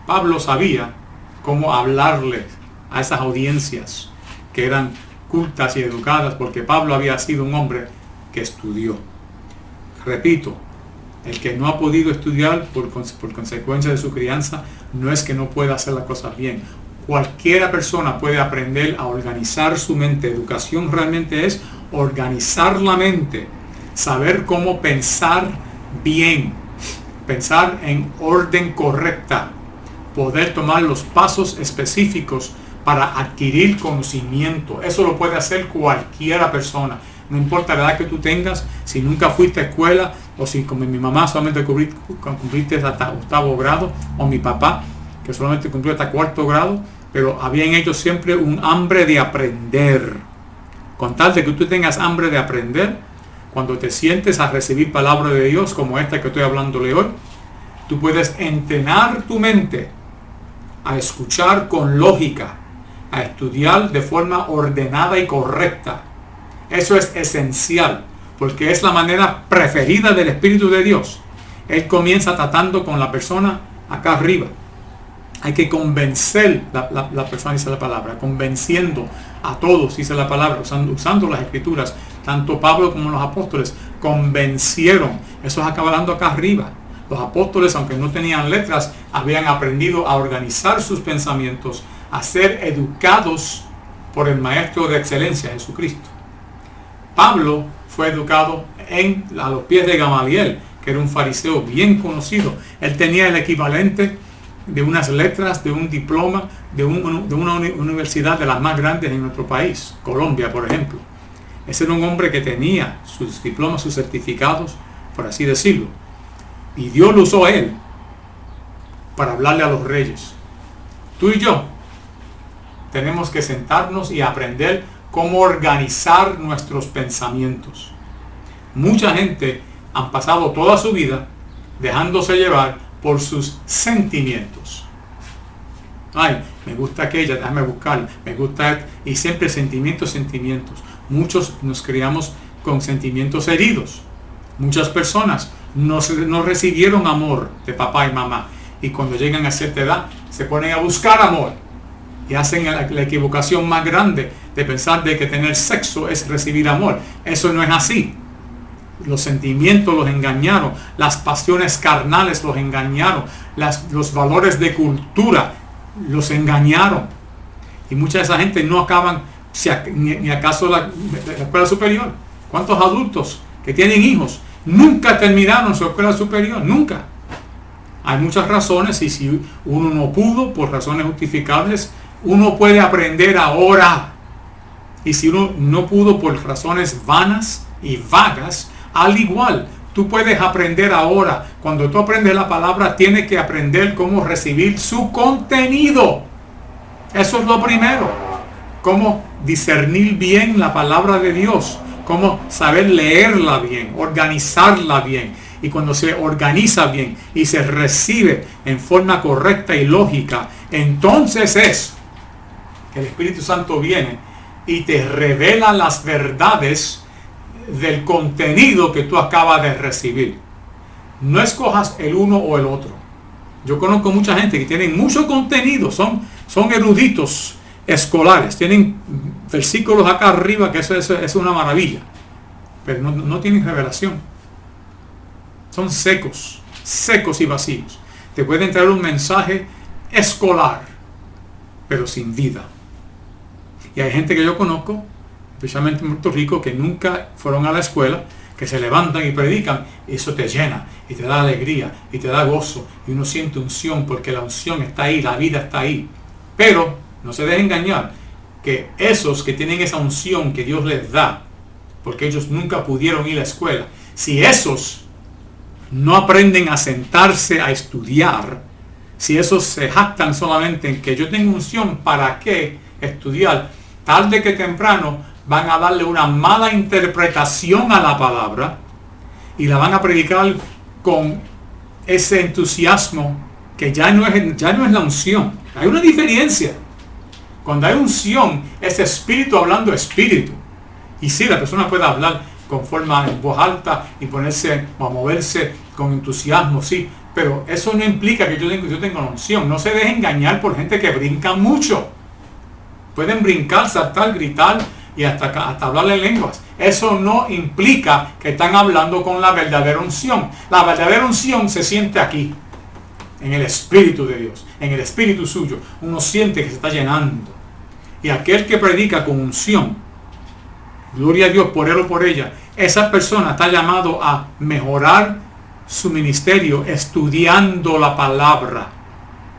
H: Pablo sabía cómo hablarle a esas audiencias que eran cultas y educadas, porque Pablo había sido un hombre que estudió. Repito, el que no ha podido estudiar por consecuencia de su crianza, no es que no pueda hacer las cosas bien. Cualquiera persona puede aprender a organizar su mente. Educación realmente es organizar la mente, saber cómo pensar bien, pensar en orden correcta, poder tomar los pasos específicos para adquirir conocimiento. Eso lo puede hacer cualquiera persona. No importa la edad que tú tengas, si nunca fuiste a escuela, o si como mi mamá solamente cumpliste hasta 8º grado, o mi papá que solamente cumplió hasta 4º grado, pero había en ellos siempre un hambre de aprender. Con tal de que tú tengas hambre de aprender, cuando te sientes a recibir palabra de Dios como esta que estoy hablándole hoy, tú puedes entrenar tu mente a escuchar con lógica, a estudiar de forma ordenada y correcta. Eso es esencial, porque es la manera preferida del Espíritu de Dios. Él comienza tratando con la persona acá arriba. Hay que convencer la persona, dice la palabra, convenciendo a todos, dice la palabra, usando las escrituras. Tanto Pablo como los apóstoles convencieron. Eso es acabando acá arriba. Los apóstoles, aunque no tenían letras, habían aprendido a organizar sus pensamientos, a ser educados por el maestro de excelencia, Jesucristo. Pablo fue educado a los pies de Gamaliel, que era un fariseo bien conocido. Él tenía el equivalente de unas letras, de un diploma, de una universidad de las más grandes en nuestro país, Colombia, por ejemplo. Ese era un hombre que tenía sus diplomas, sus certificados, por así decirlo. Y Dios lo usó a él para hablarle a los reyes. Tú y yo tenemos que sentarnos y aprender cómo organizar nuestros pensamientos. Mucha gente han pasado toda su vida dejándose llevar por sus sentimientos. Ay, me gusta aquella, déjame buscar, me gusta, y siempre sentimientos. Muchos nos criamos con sentimientos heridos. Muchas personas no recibieron amor de papá y mamá, y cuando llegan a cierta edad se ponen a buscar amor y hacen la equivocación más grande de pensar de que tener sexo es recibir amor. Eso no es así. Los sentimientos los engañaron, las pasiones carnales los engañaron, los valores de cultura los engañaron, y mucha de esa gente no acaban ni acaso la escuela superior. ¿Cuántos adultos que tienen hijos nunca terminaron su escuela superior? Nunca. Hay muchas razones, y si uno no pudo por razones justificables, uno puede aprender ahora. Y si uno no pudo por razones vanas y vagas, al igual, tú puedes aprender ahora. Cuando tú aprendes la palabra, tienes que aprender cómo recibir su contenido. Eso es lo primero. Cómo discernir bien la palabra de Dios. Cómo saber leerla bien, organizarla bien. Y cuando se organiza bien y se recibe en forma correcta y lógica, entonces es que el Espíritu Santo viene y te revela las verdades del contenido que tú acabas de recibir. No escojas el uno o el otro. Yo conozco mucha gente que tienen mucho contenido, son eruditos escolares, tienen versículos acá arriba, que eso es una maravilla, pero no tienen revelación. Son secos y vacíos. Te pueden traer un mensaje escolar, pero sin vida. Y hay gente que yo conozco, especialmente en Puerto Rico, que nunca fueron a la escuela, que se levantan y predican, y eso te llena, y te da alegría, y te da gozo, y uno siente unción, porque la unción está ahí, la vida está ahí. Pero no se dejen engañar, que esos que tienen esa unción que Dios les da, porque ellos nunca pudieron ir a la escuela, si esos no aprenden a sentarse a estudiar, si esos se jactan solamente en que yo tengo unción, ¿para qué estudiar? Tarde que temprano van a darle una mala interpretación a la palabra y la van a predicar con ese entusiasmo que ya no es la unción. Hay una diferencia. Cuando hay unción, es espíritu hablando espíritu. Y sí, la persona puede hablar con forma en voz alta y ponerse o a moverse con entusiasmo, sí, pero eso no implica que yo tenga una unción. No se deje engañar por gente que brinca mucho. Pueden brincar, saltar, gritar y hasta hablar en lenguas. Eso no implica que están hablando con la verdadera unción. La verdadera unción se siente aquí, en el Espíritu de Dios, en el Espíritu suyo. Uno siente que se está llenando. Y aquel que predica con unción, gloria a Dios por él o por ella, esa persona está llamado a mejorar su ministerio estudiando la palabra.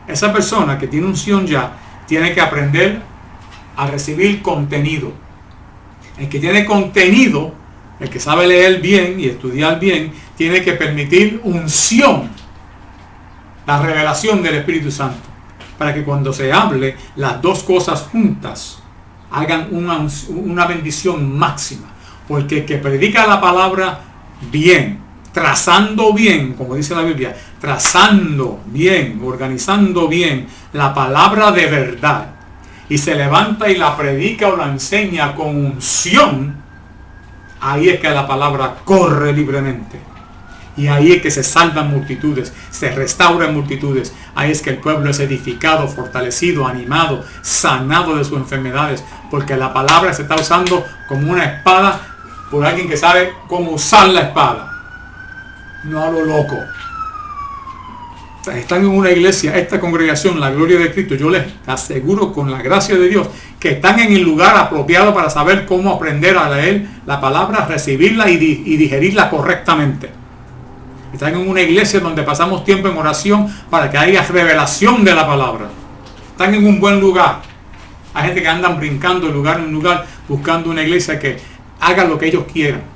H: Esa persona que tiene unción ya tiene que aprender a recibir contenido. El que tiene contenido, el que sabe leer bien y estudiar bien, tiene que permitir unción, la revelación del Espíritu Santo, para que cuando se hable, las dos cosas juntas hagan una bendición máxima. Porque el que predica la palabra bien, trazando bien, como dice la Biblia, trazando bien, organizando bien la palabra de verdad, y se levanta y la predica o la enseña con unción, ahí es que la palabra corre libremente. Y ahí es que se salvan multitudes, se restauran multitudes. Ahí es que el pueblo es edificado, fortalecido, animado, sanado de sus enfermedades. Porque la palabra se está usando como una espada por alguien que sabe cómo usar la espada. No a lo loco. están en una iglesia, esta congregación, la gloria de Cristo, yo les aseguro con la gracia de Dios que están en el lugar apropiado para saber cómo aprender a leer la palabra, recibirla y digerirla correctamente. Están en una iglesia donde pasamos tiempo en oración para que haya revelación de la palabra. Están en un buen lugar. Hay gente que andan brincando de lugar en lugar buscando una iglesia que haga lo que ellos quieran.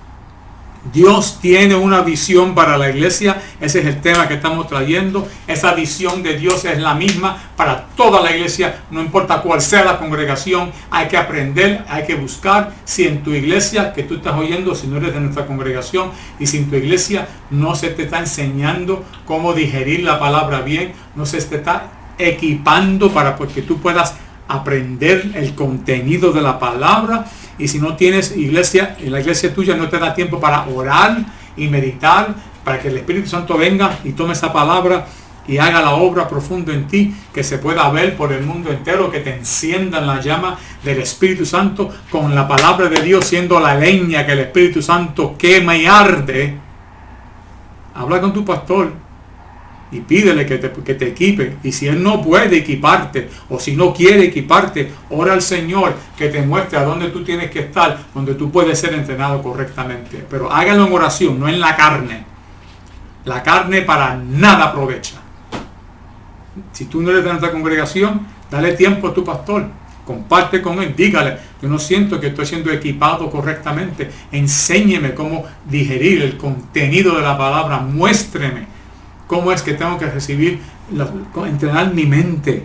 H: Dios tiene una visión para la iglesia. Ese es el tema que estamos trayendo. Esa visión de Dios es la misma para toda la iglesia, no importa cuál sea la congregación. Hay que aprender, hay que buscar. Si en tu iglesia que tú estás oyendo, si no eres de nuestra congregación, y si en tu iglesia no se te está enseñando cómo digerir la palabra bien, no se te está equipando para que tú puedas aprender el contenido de la palabra. Y si no tienes iglesia, en la iglesia tuya no te da tiempo para orar y meditar, para que el Espíritu Santo venga y tome esa palabra y haga la obra profunda en ti, que se pueda ver por el mundo entero, que te enciendan la llama del Espíritu Santo con la palabra de Dios siendo la leña que el Espíritu Santo quema y arde. Habla con tu pastor y pídele que te equipe. Y si él no puede equiparte, o si no quiere equiparte, ora al Señor que te muestre a dónde tú tienes que estar, donde tú puedes ser entrenado correctamente. Pero hágalo en oración, no en la carne. La carne para nada aprovecha. Si tú no eres de nuestra congregación, dale tiempo a tu pastor. Comparte con él, dígale, yo no siento que estoy siendo equipado correctamente. Enséñeme cómo digerir el contenido de la palabra. Muéstreme cómo es que tengo que recibir, entrenar mi mente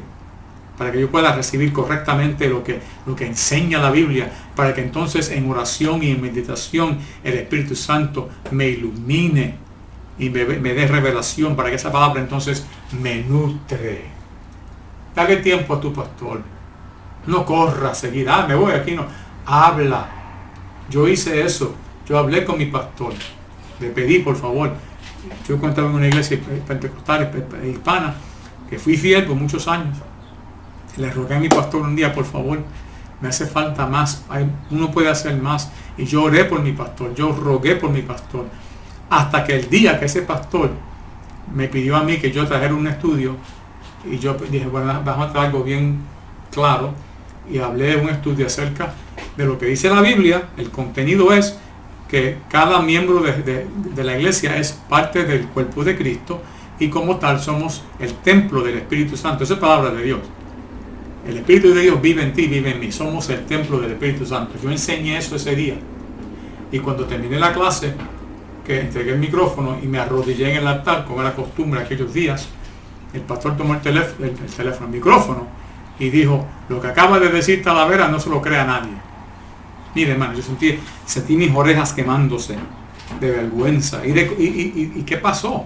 H: para que yo pueda recibir correctamente lo que enseña la Biblia, para que entonces en oración y en meditación el Espíritu Santo me ilumine y me dé revelación, para que esa palabra entonces me nutre. Dale tiempo a tu pastor. No corra seguida, me voy aquí, no. Habla. Yo hice eso. Yo hablé con mi pastor. Le pedí, por favor. Yo contaba en una iglesia pentecostal hispana, que fui fiel por muchos años. Le rogué a mi pastor un día, por favor, me hace falta más. Uno puede hacer más. Y yo oré por mi pastor. Yo rogué por mi pastor. Hasta que el día que ese pastor me pidió a mí que yo trajera un estudio, y yo dije, bueno, vamos a traer algo bien claro. Y hablé de un estudio acerca de lo que dice la Biblia. El contenido es que cada miembro de la iglesia es parte del cuerpo de Cristo, y como tal somos el templo del Espíritu Santo. Esa es palabra de Dios. El Espíritu de Dios vive en ti, vive en mí. Somos el templo del Espíritu Santo. Yo enseñé eso ese día. Y cuando terminé la clase, que entregué el micrófono y me arrodillé en el altar, como era costumbre aquellos días, el pastor tomó el micrófono, y dijo, lo que acaba de decir Talavera no se lo crea a nadie. Mire, hermano, yo sentí mis orejas quemándose de vergüenza. ¿Y qué pasó?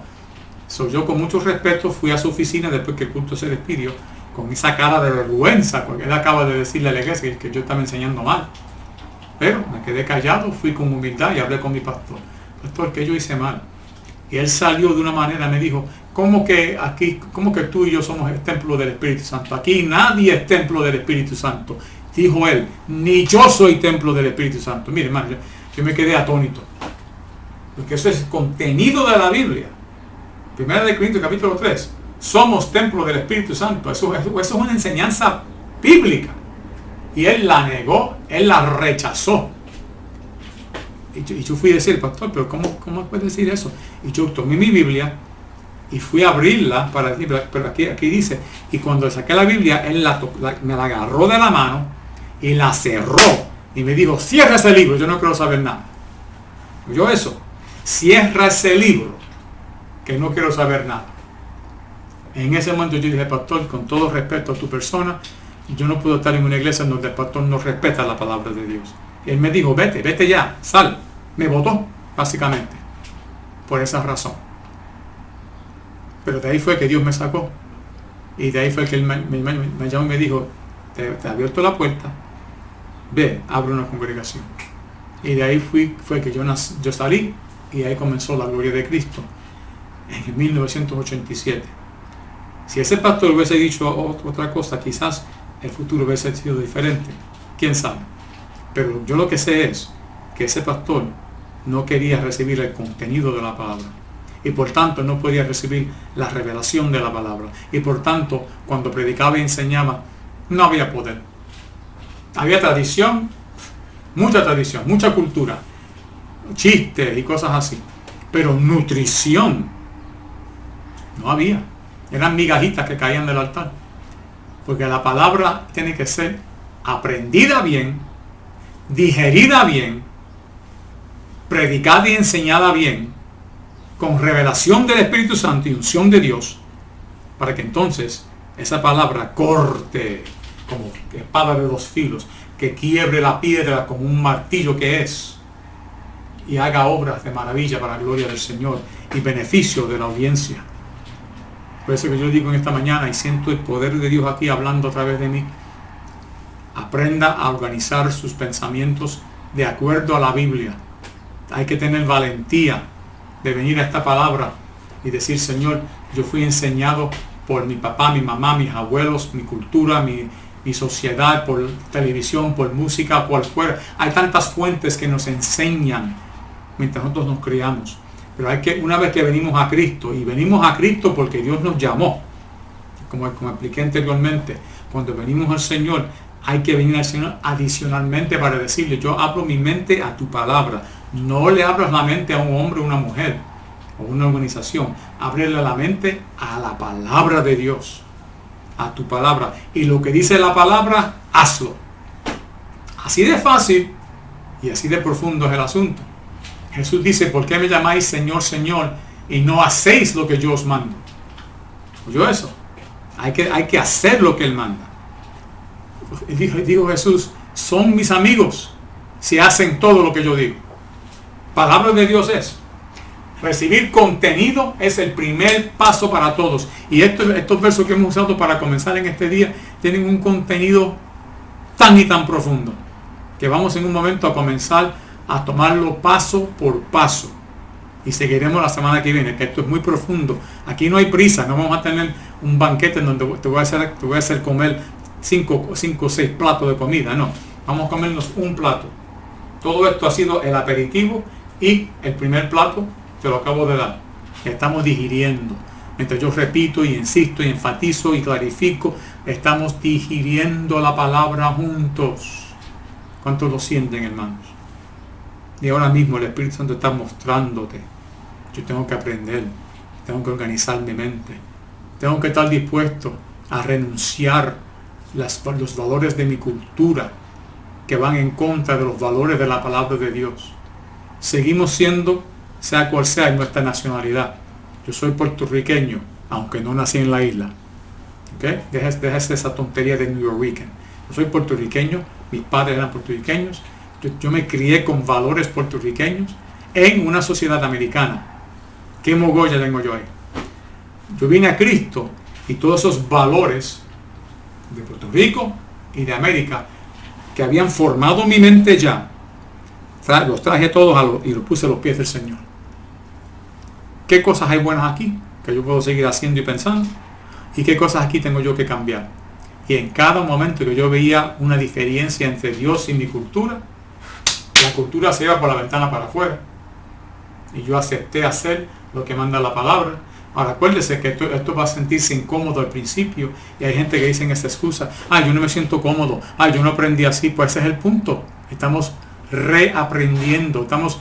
H: Yo con mucho respeto fui a su oficina después que el culto se despidió, con esa cara de vergüenza, porque él acaba de decirle a la iglesia que yo estaba enseñando mal. Pero me quedé callado, fui con humildad y hablé con mi pastor. Pastor, ¿qué yo hice mal? Y él salió de una manera, me dijo, ¿cómo que tú y yo somos el templo del Espíritu Santo? Aquí nadie es templo del Espíritu Santo. Dijo él, ni yo soy templo del Espíritu Santo. Mire, hermano, yo me quedé atónito. Porque eso es contenido de la Biblia. 1 Corintios capítulo 3. Somos templo del Espíritu Santo. Eso es una enseñanza bíblica. Y él la negó, él la rechazó. Y yo fui a decir, pastor, pero ¿cómo puede decir eso? Y yo tomé mi Biblia y fui a abrirla para decir, pero aquí dice, y cuando saqué la Biblia, él me la agarró de la mano y la cerró y me dijo, cierra ese libro, yo no quiero saber nada. Yo eso, cierra ese libro, que no quiero saber nada. En ese momento yo dije, pastor, con todo respeto a tu persona, yo no puedo estar en una iglesia donde el pastor no respeta la palabra de Dios. Y él me dijo, vete ya, sal. Me votó, básicamente, por esa razón. Pero de ahí fue que Dios me sacó. Y de ahí fue que él me llamó y me dijo, te ha abierto la puerta, ve, abre una congregación. Y de ahí fue que yo salí, y ahí comenzó la gloria de Cristo en 1987. Si ese pastor hubiese dicho otra cosa, quizás el futuro hubiese sido diferente, quién sabe. Pero yo lo que sé es que ese pastor no quería recibir el contenido de la palabra. y por tanto no podía recibir la revelación de la palabra. Y por tanto, cuando predicaba y enseñaba, no había poder. Había tradición, mucha cultura, chistes y cosas así, pero nutrición no había. Eran migajitas que caían del altar, porque la palabra tiene que ser aprendida bien, digerida bien, predicada y enseñada bien, con revelación del Espíritu Santo y unción de Dios, para que entonces esa palabra corte como espada de dos filos, que quiebre la piedra como un martillo que es, y haga obras de maravilla para la gloria del Señor y beneficio de la audiencia. Por eso que yo digo en esta mañana, y siento el poder de Dios aquí hablando a través de mí, aprenda a organizar sus pensamientos de acuerdo a la Biblia. Hay que tener valentía de venir a esta palabra y decir: Señor, yo fui enseñado por mi papá, mi mamá, mis abuelos, mi cultura, mi sociedad, por televisión, por música, por fuera. Hay tantas fuentes que nos enseñan mientras nosotros nos criamos. Pero hay que, una vez que venimos a Cristo, y venimos a Cristo porque Dios nos llamó, como expliqué anteriormente, cuando venimos al Señor, hay que venir al Señor adicionalmente para decirle: yo abro mi mente a tu palabra. No le abras la mente a un hombre o una mujer o una organización. Ábrele la mente a la palabra de Dios, a tu palabra. Y lo que dice la palabra, hazlo. Así de fácil y así de profundo es el asunto. Jesús dice: ¿por qué me llamáis Señor, Señor, y no hacéis lo que yo os mando? ¿Oyó eso? Hay que hacer lo que Él manda. Dijo Jesús: son mis amigos si hacen todo lo que yo digo. Palabra de Dios es. Recibir contenido es el primer paso para todos. Y estos versos que hemos usado para comenzar en este día tienen un contenido tan y tan profundo que vamos en un momento a comenzar a tomarlo paso por paso. Y seguiremos la semana que viene, que esto es muy profundo. Aquí no hay prisa, no vamos a tener un banquete en donde te voy a hacer comer 5 o 6 platos de comida. No, vamos a comernos un plato. Todo esto ha sido el aperitivo y el primer plato te lo acabo de dar. Estamos digiriendo. Mientras yo repito y insisto y enfatizo y clarifico, estamos digiriendo la palabra juntos. ¿Cuántos lo sienten, hermanos? Y ahora mismo el Espíritu Santo está mostrándote: yo tengo que aprender, tengo que organizar mi mente, tengo que estar dispuesto a renunciar los valores de mi cultura que van en contra de los valores de la palabra de Dios. Seguimos siendo, sea cual sea nuestra nacionalidad. Yo soy puertorriqueño, aunque no nací en la isla. ¿Okay? Deja esa tontería de New Yorker. Yo soy puertorriqueño, mis padres eran puertorriqueños. Yo me crié con valores puertorriqueños en una sociedad americana. ¿Qué mogolla tengo yo ahí? Yo vine a Cristo y todos esos valores de Puerto Rico y de América que habían formado mi mente ya, los traje todos y los puse a los pies del Señor. ¿Qué cosas hay buenas aquí que yo puedo seguir haciendo y pensando? ¿Y qué cosas aquí tengo yo que cambiar? Y en cada momento que yo veía una diferencia entre Dios y mi cultura, la cultura se iba por la ventana para afuera. Y yo acepté hacer lo que manda la palabra. Ahora acuérdese que esto va a sentirse incómodo al principio. Y hay gente que dice esa excusa: yo no me siento cómodo, yo no aprendí así. Pues ese es el punto. Estamos reaprendiendo, estamos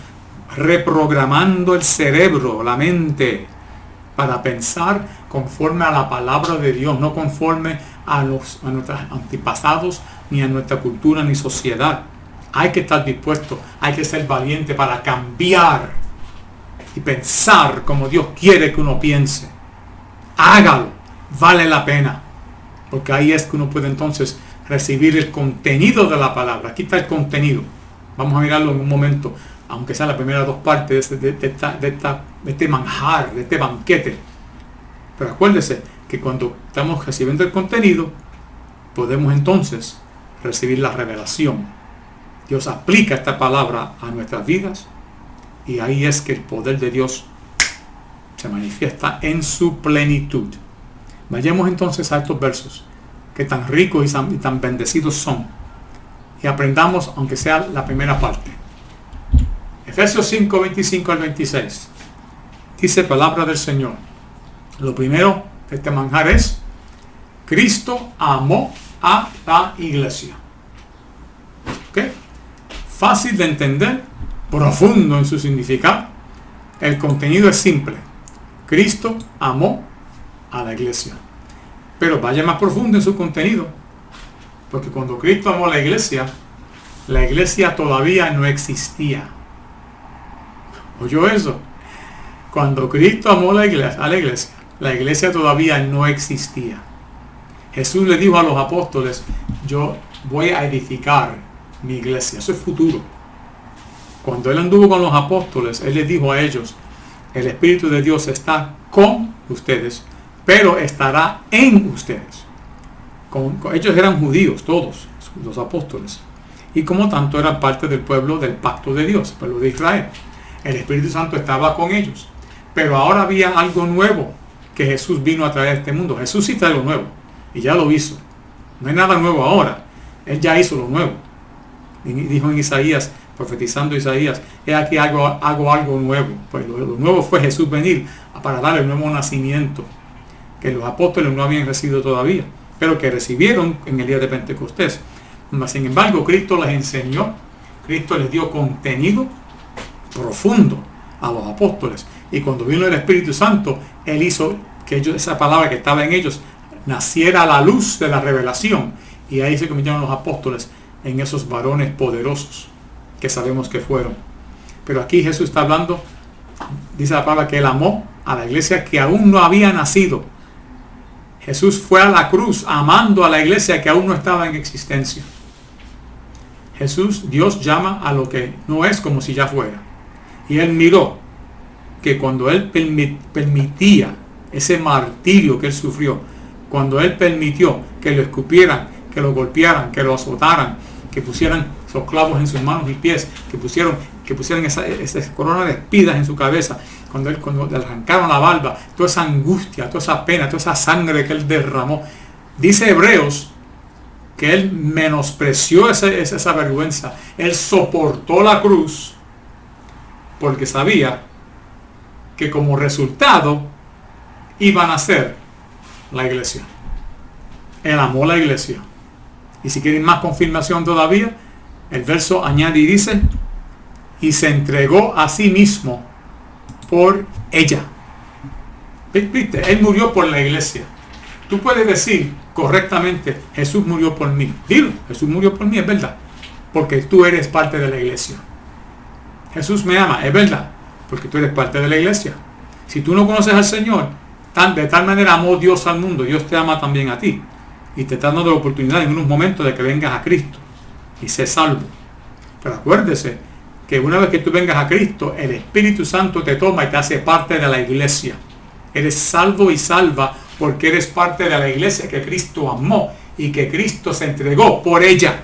H: reprogramando el cerebro, la mente, para pensar conforme a la palabra de Dios, no conforme a nuestros antepasados, ni a nuestra cultura, ni sociedad. Hay que estar dispuesto, hay que ser valiente para cambiar y pensar como Dios quiere que uno piense. Hágalo, vale la pena, porque ahí es que uno puede entonces recibir el contenido de la palabra. Aquí está el contenido. Vamos a mirarlo en un momento, aunque sea la primera 2 partes de este manjar, de este banquete. Pero acuérdese que cuando estamos recibiendo el contenido, podemos entonces recibir la revelación. Dios aplica esta palabra a nuestras vidas y ahí es que el poder de Dios se manifiesta en su plenitud. Vayamos entonces a estos versos que tan ricos y tan bendecidos son, y aprendamos aunque sea la primera parte. Efesios 5, 25 al 26. dice palabra del Señor. Lo primero de este manjar es: Cristo amó a la iglesia. ¿Ok? Fácil de entender, profundo en su significado. El contenido es simple. Cristo amó a la iglesia. Pero vaya más profundo en su contenido. Porque cuando Cristo amó a la iglesia todavía no existía. ¿Oyó eso? Cuando Cristo amó a la iglesia todavía no existía. Jesús le dijo a los apóstoles: yo voy a edificar mi iglesia. Eso es futuro. Cuando él anduvo con los apóstoles, él les dijo a ellos: el Espíritu de Dios está con ustedes, pero estará en ustedes. Ellos eran judíos, todos los apóstoles, y como tanto eran parte del pueblo del pacto de Dios, el pueblo de Israel. El Espíritu Santo estaba con ellos, pero ahora había algo nuevo que Jesús vino a traer a este mundo. Jesús sí trae algo nuevo, y ya lo hizo. No hay nada nuevo ahora, él ya hizo lo nuevo. Y dijo en Isaías, profetizando Isaías: he aquí hago algo nuevo. Pues lo nuevo fue Jesús venir para dar el nuevo nacimiento que los apóstoles no habían recibido todavía, pero que recibieron en el día de Pentecostés. Sin embargo, Cristo les enseñó, Cristo les dio contenido profundo a los apóstoles, y cuando vino el Espíritu Santo, él hizo que esa palabra que estaba en ellos naciera a la luz de la revelación, y ahí se convirtieron los apóstoles en esos varones poderosos que sabemos que fueron. Pero aquí Jesús está hablando, dice la palabra, que él amó a la iglesia que aún no había nacido. Jesús fue a la cruz amando a la iglesia que aún no estaba en existencia. Dios llama a lo que no es como si ya fuera. Y él miró que cuando él permitía ese martirio que él sufrió, cuando él permitió que lo escupieran, que lo golpearan, que lo azotaran, que pusieran esos clavos en sus manos y pies, que pusieran esa corona de espinas en su cabeza, cuando le arrancaron la barba, toda esa angustia, toda esa pena, toda esa sangre que él derramó. Dice Hebreos que él menospreció esa vergüenza. Él soportó la cruz porque sabía que como resultado iba a nacer la iglesia. Él amó la iglesia. Y si quieren más confirmación todavía, el verso añade y dice: y se entregó a sí mismo por ella. ¿Viste? Él murió por la iglesia. Tú puedes decir correctamente: Jesús murió por mí. Dilo, Jesús murió por mí, es verdad, porque tú eres parte de la iglesia. Jesús me ama, es verdad, porque tú eres parte de la iglesia. Si tú no conoces al Señor, de tal manera amó Dios al mundo, Dios te ama también a ti, y te está dando la oportunidad en unos momentos de que vengas a Cristo y sé salvo. Pero acuérdese que una vez que tú vengas a Cristo, el Espíritu Santo te toma y te hace parte de la iglesia. Eres salvo y salva porque eres parte de la iglesia que Cristo amó y que Cristo se entregó por ella.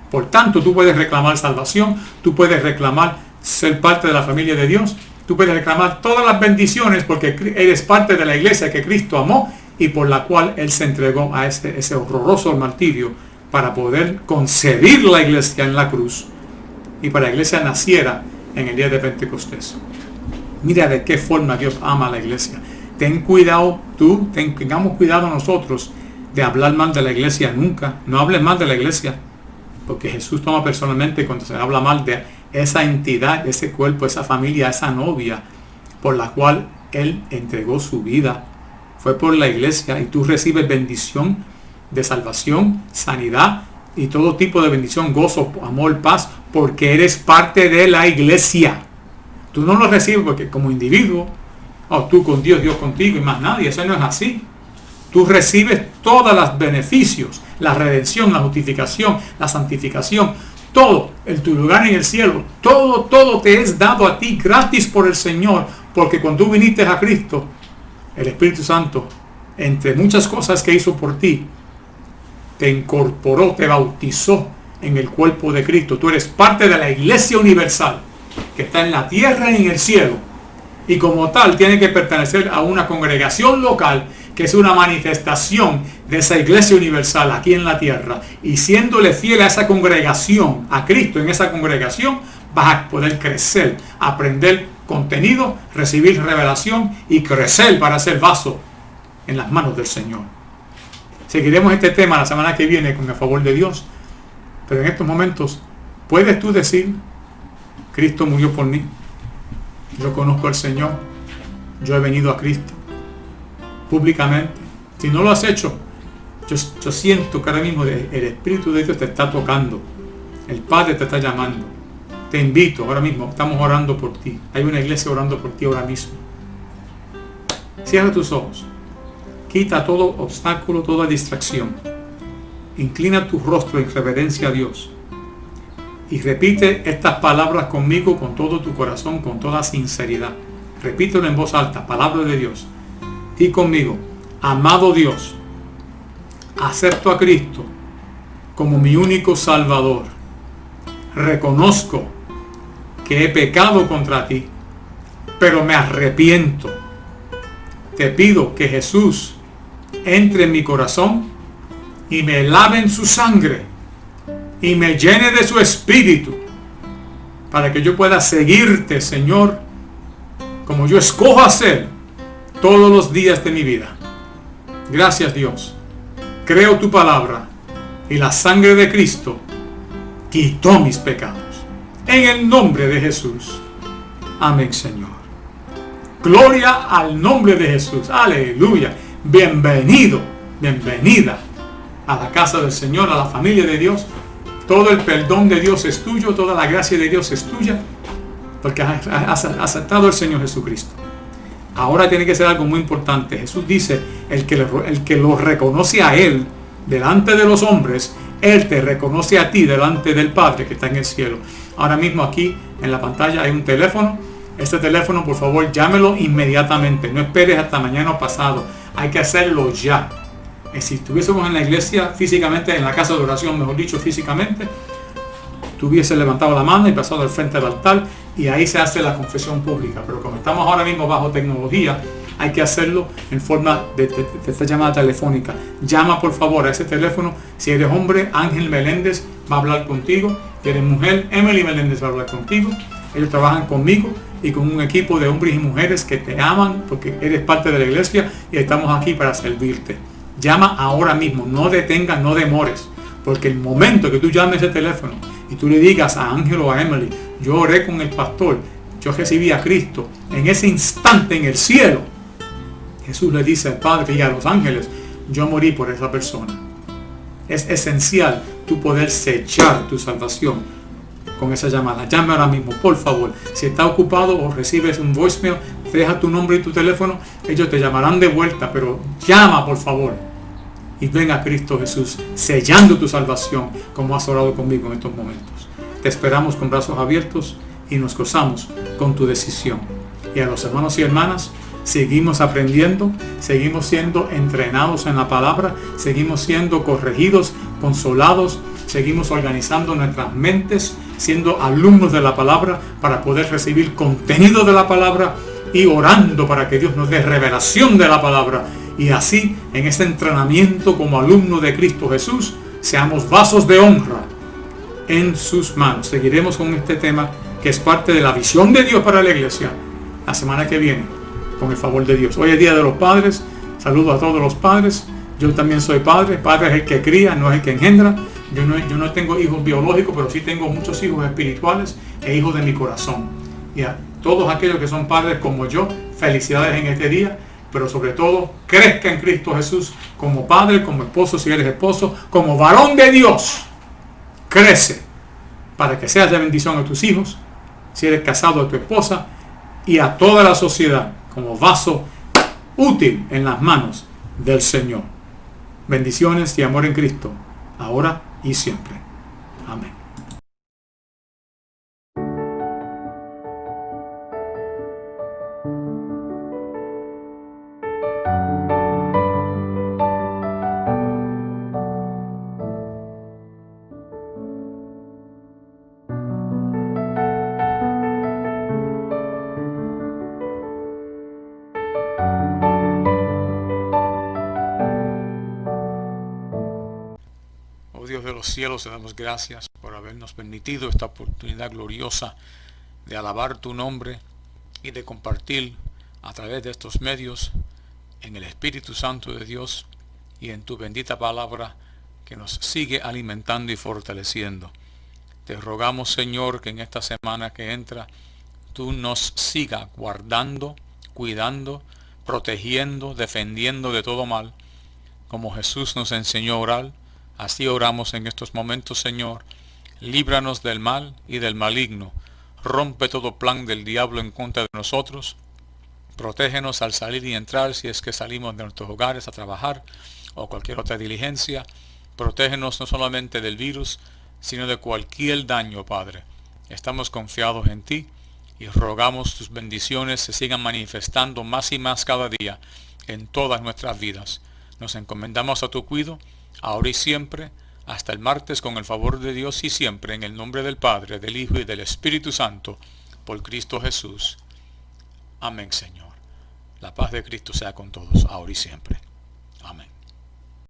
H: Por tanto, tú puedes reclamar salvación, tú puedes reclamar ser parte de la familia de Dios, tú puedes reclamar todas las bendiciones porque eres parte de la iglesia que Cristo amó y por la cual Él se entregó a ese horroroso martirio para poder concebir la iglesia en la cruz y para que la iglesia naciera en el día de Pentecostés. Mira de qué forma Dios ama a la iglesia. Ten cuidado tengamos cuidado nosotros de hablar mal de la iglesia nunca. No hables mal de la iglesia, porque Jesús toma personalmente cuando se habla mal de esa entidad, ese cuerpo, esa familia, esa novia por la cual Él entregó su vida. Fue por la iglesia y tú recibes bendición de salvación, sanidad y todo tipo de bendición, gozo, amor, paz, porque eres parte de la iglesia. Tú no lo recibes porque como individuo, tú con Dios, Dios contigo y más nadie. Eso no es así. Tú recibes todos los beneficios, la redención, la justificación, la santificación, todo, en tu lugar en el cielo, todo te es dado a ti gratis por el Señor, porque cuando tú viniste a Cristo, el Espíritu Santo, entre muchas cosas que hizo por ti, te incorporó, te bautizó en el cuerpo de Cristo. Tú eres parte de la iglesia universal que está en la tierra y en el cielo, y como tal tiene que pertenecer a una congregación local que es una manifestación de esa iglesia universal aquí en la tierra, y siéndole fiel a esa congregación, a Cristo en esa congregación, vas a poder crecer, aprender contenido, recibir revelación y crecer para ser vaso en las manos del Señor. Seguiremos este tema la semana que viene con el favor de Dios. Pero en estos momentos, ¿puedes tú decir, Cristo murió por mí? Yo conozco al Señor. Yo he venido a Cristo públicamente. Si no lo has hecho, yo siento que ahora mismo el Espíritu de Dios te está tocando. El Padre te está llamando. Te invito ahora mismo. Estamos orando por ti. Hay una iglesia orando por ti ahora mismo. Cierra tus ojos. Quita todo obstáculo, toda distracción. Inclina tu rostro en reverencia a Dios. Y repite estas palabras conmigo con todo tu corazón, con toda sinceridad. Repítelo en voz alta, palabra de Dios. Y conmigo, amado Dios, acepto a Cristo como mi único Salvador. Reconozco que he pecado contra ti, pero me arrepiento. Te pido que Jesús entre en mi corazón y me lave en su sangre y me llene de su espíritu para que yo pueda seguirte, Señor, como yo escojo hacer todos los días de mi vida. Gracias, Dios. Creo tu palabra y la sangre de Cristo quitó mis pecados. En el nombre de Jesús. Amén, Señor. Gloria al nombre de Jesús. Aleluya. Bienvenido, bienvenida a la casa del Señor, a la familia de Dios. Todo el perdón de Dios es tuyo, toda la gracia de Dios es tuya, porque has aceptado al Señor Jesucristo. Ahora tiene que ser algo muy importante. Jesús dice, el que lo reconoce a Él delante de los hombres, Él te reconoce a ti delante del Padre que está en el cielo. Ahora mismo aquí en la pantalla hay un teléfono. Este teléfono, por favor, llámelo inmediatamente. No esperes hasta mañana o pasado. Hay que hacerlo ya. Si estuviésemos en la iglesia físicamente, en la casa de oración, mejor dicho, físicamente, tú hubieses levantado la mano y pasado al frente del altar y ahí se hace la confesión pública. Pero como estamos ahora mismo bajo tecnología, hay que hacerlo en forma de esta llamada telefónica. Llama por favor a ese teléfono. Si eres hombre, Ángel Meléndez va a hablar contigo. Si eres mujer, Emily Meléndez va a hablar contigo. Ellos trabajan conmigo y con un equipo de hombres y mujeres que te aman porque eres parte de la iglesia y estamos aquí para servirte. Llama ahora mismo, no detengas, no demores, porque el momento que tú llames ese teléfono y tú le digas a Ángel o a Emily, yo oré con el pastor, yo recibí a Cristo, en ese instante en el cielo, Jesús le dice al Padre y a los ángeles, yo morí por esa persona. Es esencial tú poder sellar tu salvación con esa llamada. Llame ahora mismo, por favor. Si está ocupado o recibes un voicemail, deja tu nombre y tu teléfono, ellos te llamarán de vuelta, pero llama por favor. Y ven a Cristo Jesús, sellando tu salvación, como has orado conmigo en estos momentos. Te esperamos con brazos abiertos y nos gozamos con tu decisión. Y a los hermanos y hermanas, seguimos aprendiendo, seguimos siendo entrenados en la palabra, seguimos siendo corregidos, consolados, seguimos organizando nuestras mentes, siendo alumnos de la palabra para poder recibir contenido de la palabra y orando para que Dios nos dé revelación de la palabra. Y así, en este entrenamiento como alumno de Cristo Jesús, seamos vasos de honra en sus manos. Seguiremos con este tema que es parte de la visión de Dios para la iglesia la semana que viene, con el favor de Dios. Hoy es Día de los Padres. Saludo a todos los padres. Yo también soy padre. Padre es el que cría, no es el que engendra. Yo no tengo hijos biológicos, pero sí tengo muchos hijos espirituales e hijos de mi corazón. Y a todos aquellos que son padres como yo, felicidades en este día. Pero sobre todo, crezca en Cristo Jesús como padre, como esposo, si eres esposo, como varón de Dios. Crece para que seas de bendición a tus hijos, si eres casado, a tu esposa, y a toda la sociedad, como vaso útil en las manos del Señor. Bendiciones y amor en Cristo, ahora y siempre. Amén. Dios de los cielos, te damos gracias por habernos permitido esta oportunidad gloriosa de alabar tu nombre, y de compartir a través de estos medios en el Espíritu Santo de Dios y en tu bendita palabra que nos sigue alimentando y fortaleciendo. Te rogamos, Señor, que en esta semana que entra tú nos sigas guardando, cuidando, protegiendo, defendiendo de todo mal. Como Jesús nos enseñó a orar, así oramos en estos momentos, Señor. Líbranos del mal y del maligno. Rompe todo plan del diablo en contra de nosotros. Protégenos al salir y entrar si es que salimos de nuestros hogares a trabajar o cualquier otra diligencia. Protégenos no solamente del virus, sino de cualquier daño, Padre. Estamos confiados en ti y rogamos tus bendiciones se sigan manifestando más y más cada día en todas nuestras vidas. Nos encomendamos a tu cuidado, ahora y siempre, hasta el martes con el favor de Dios y siempre en el nombre del Padre, del Hijo y del Espíritu Santo, por Cristo Jesús. Amén, Señor. La paz de Cristo sea con todos, ahora y siempre. Amén.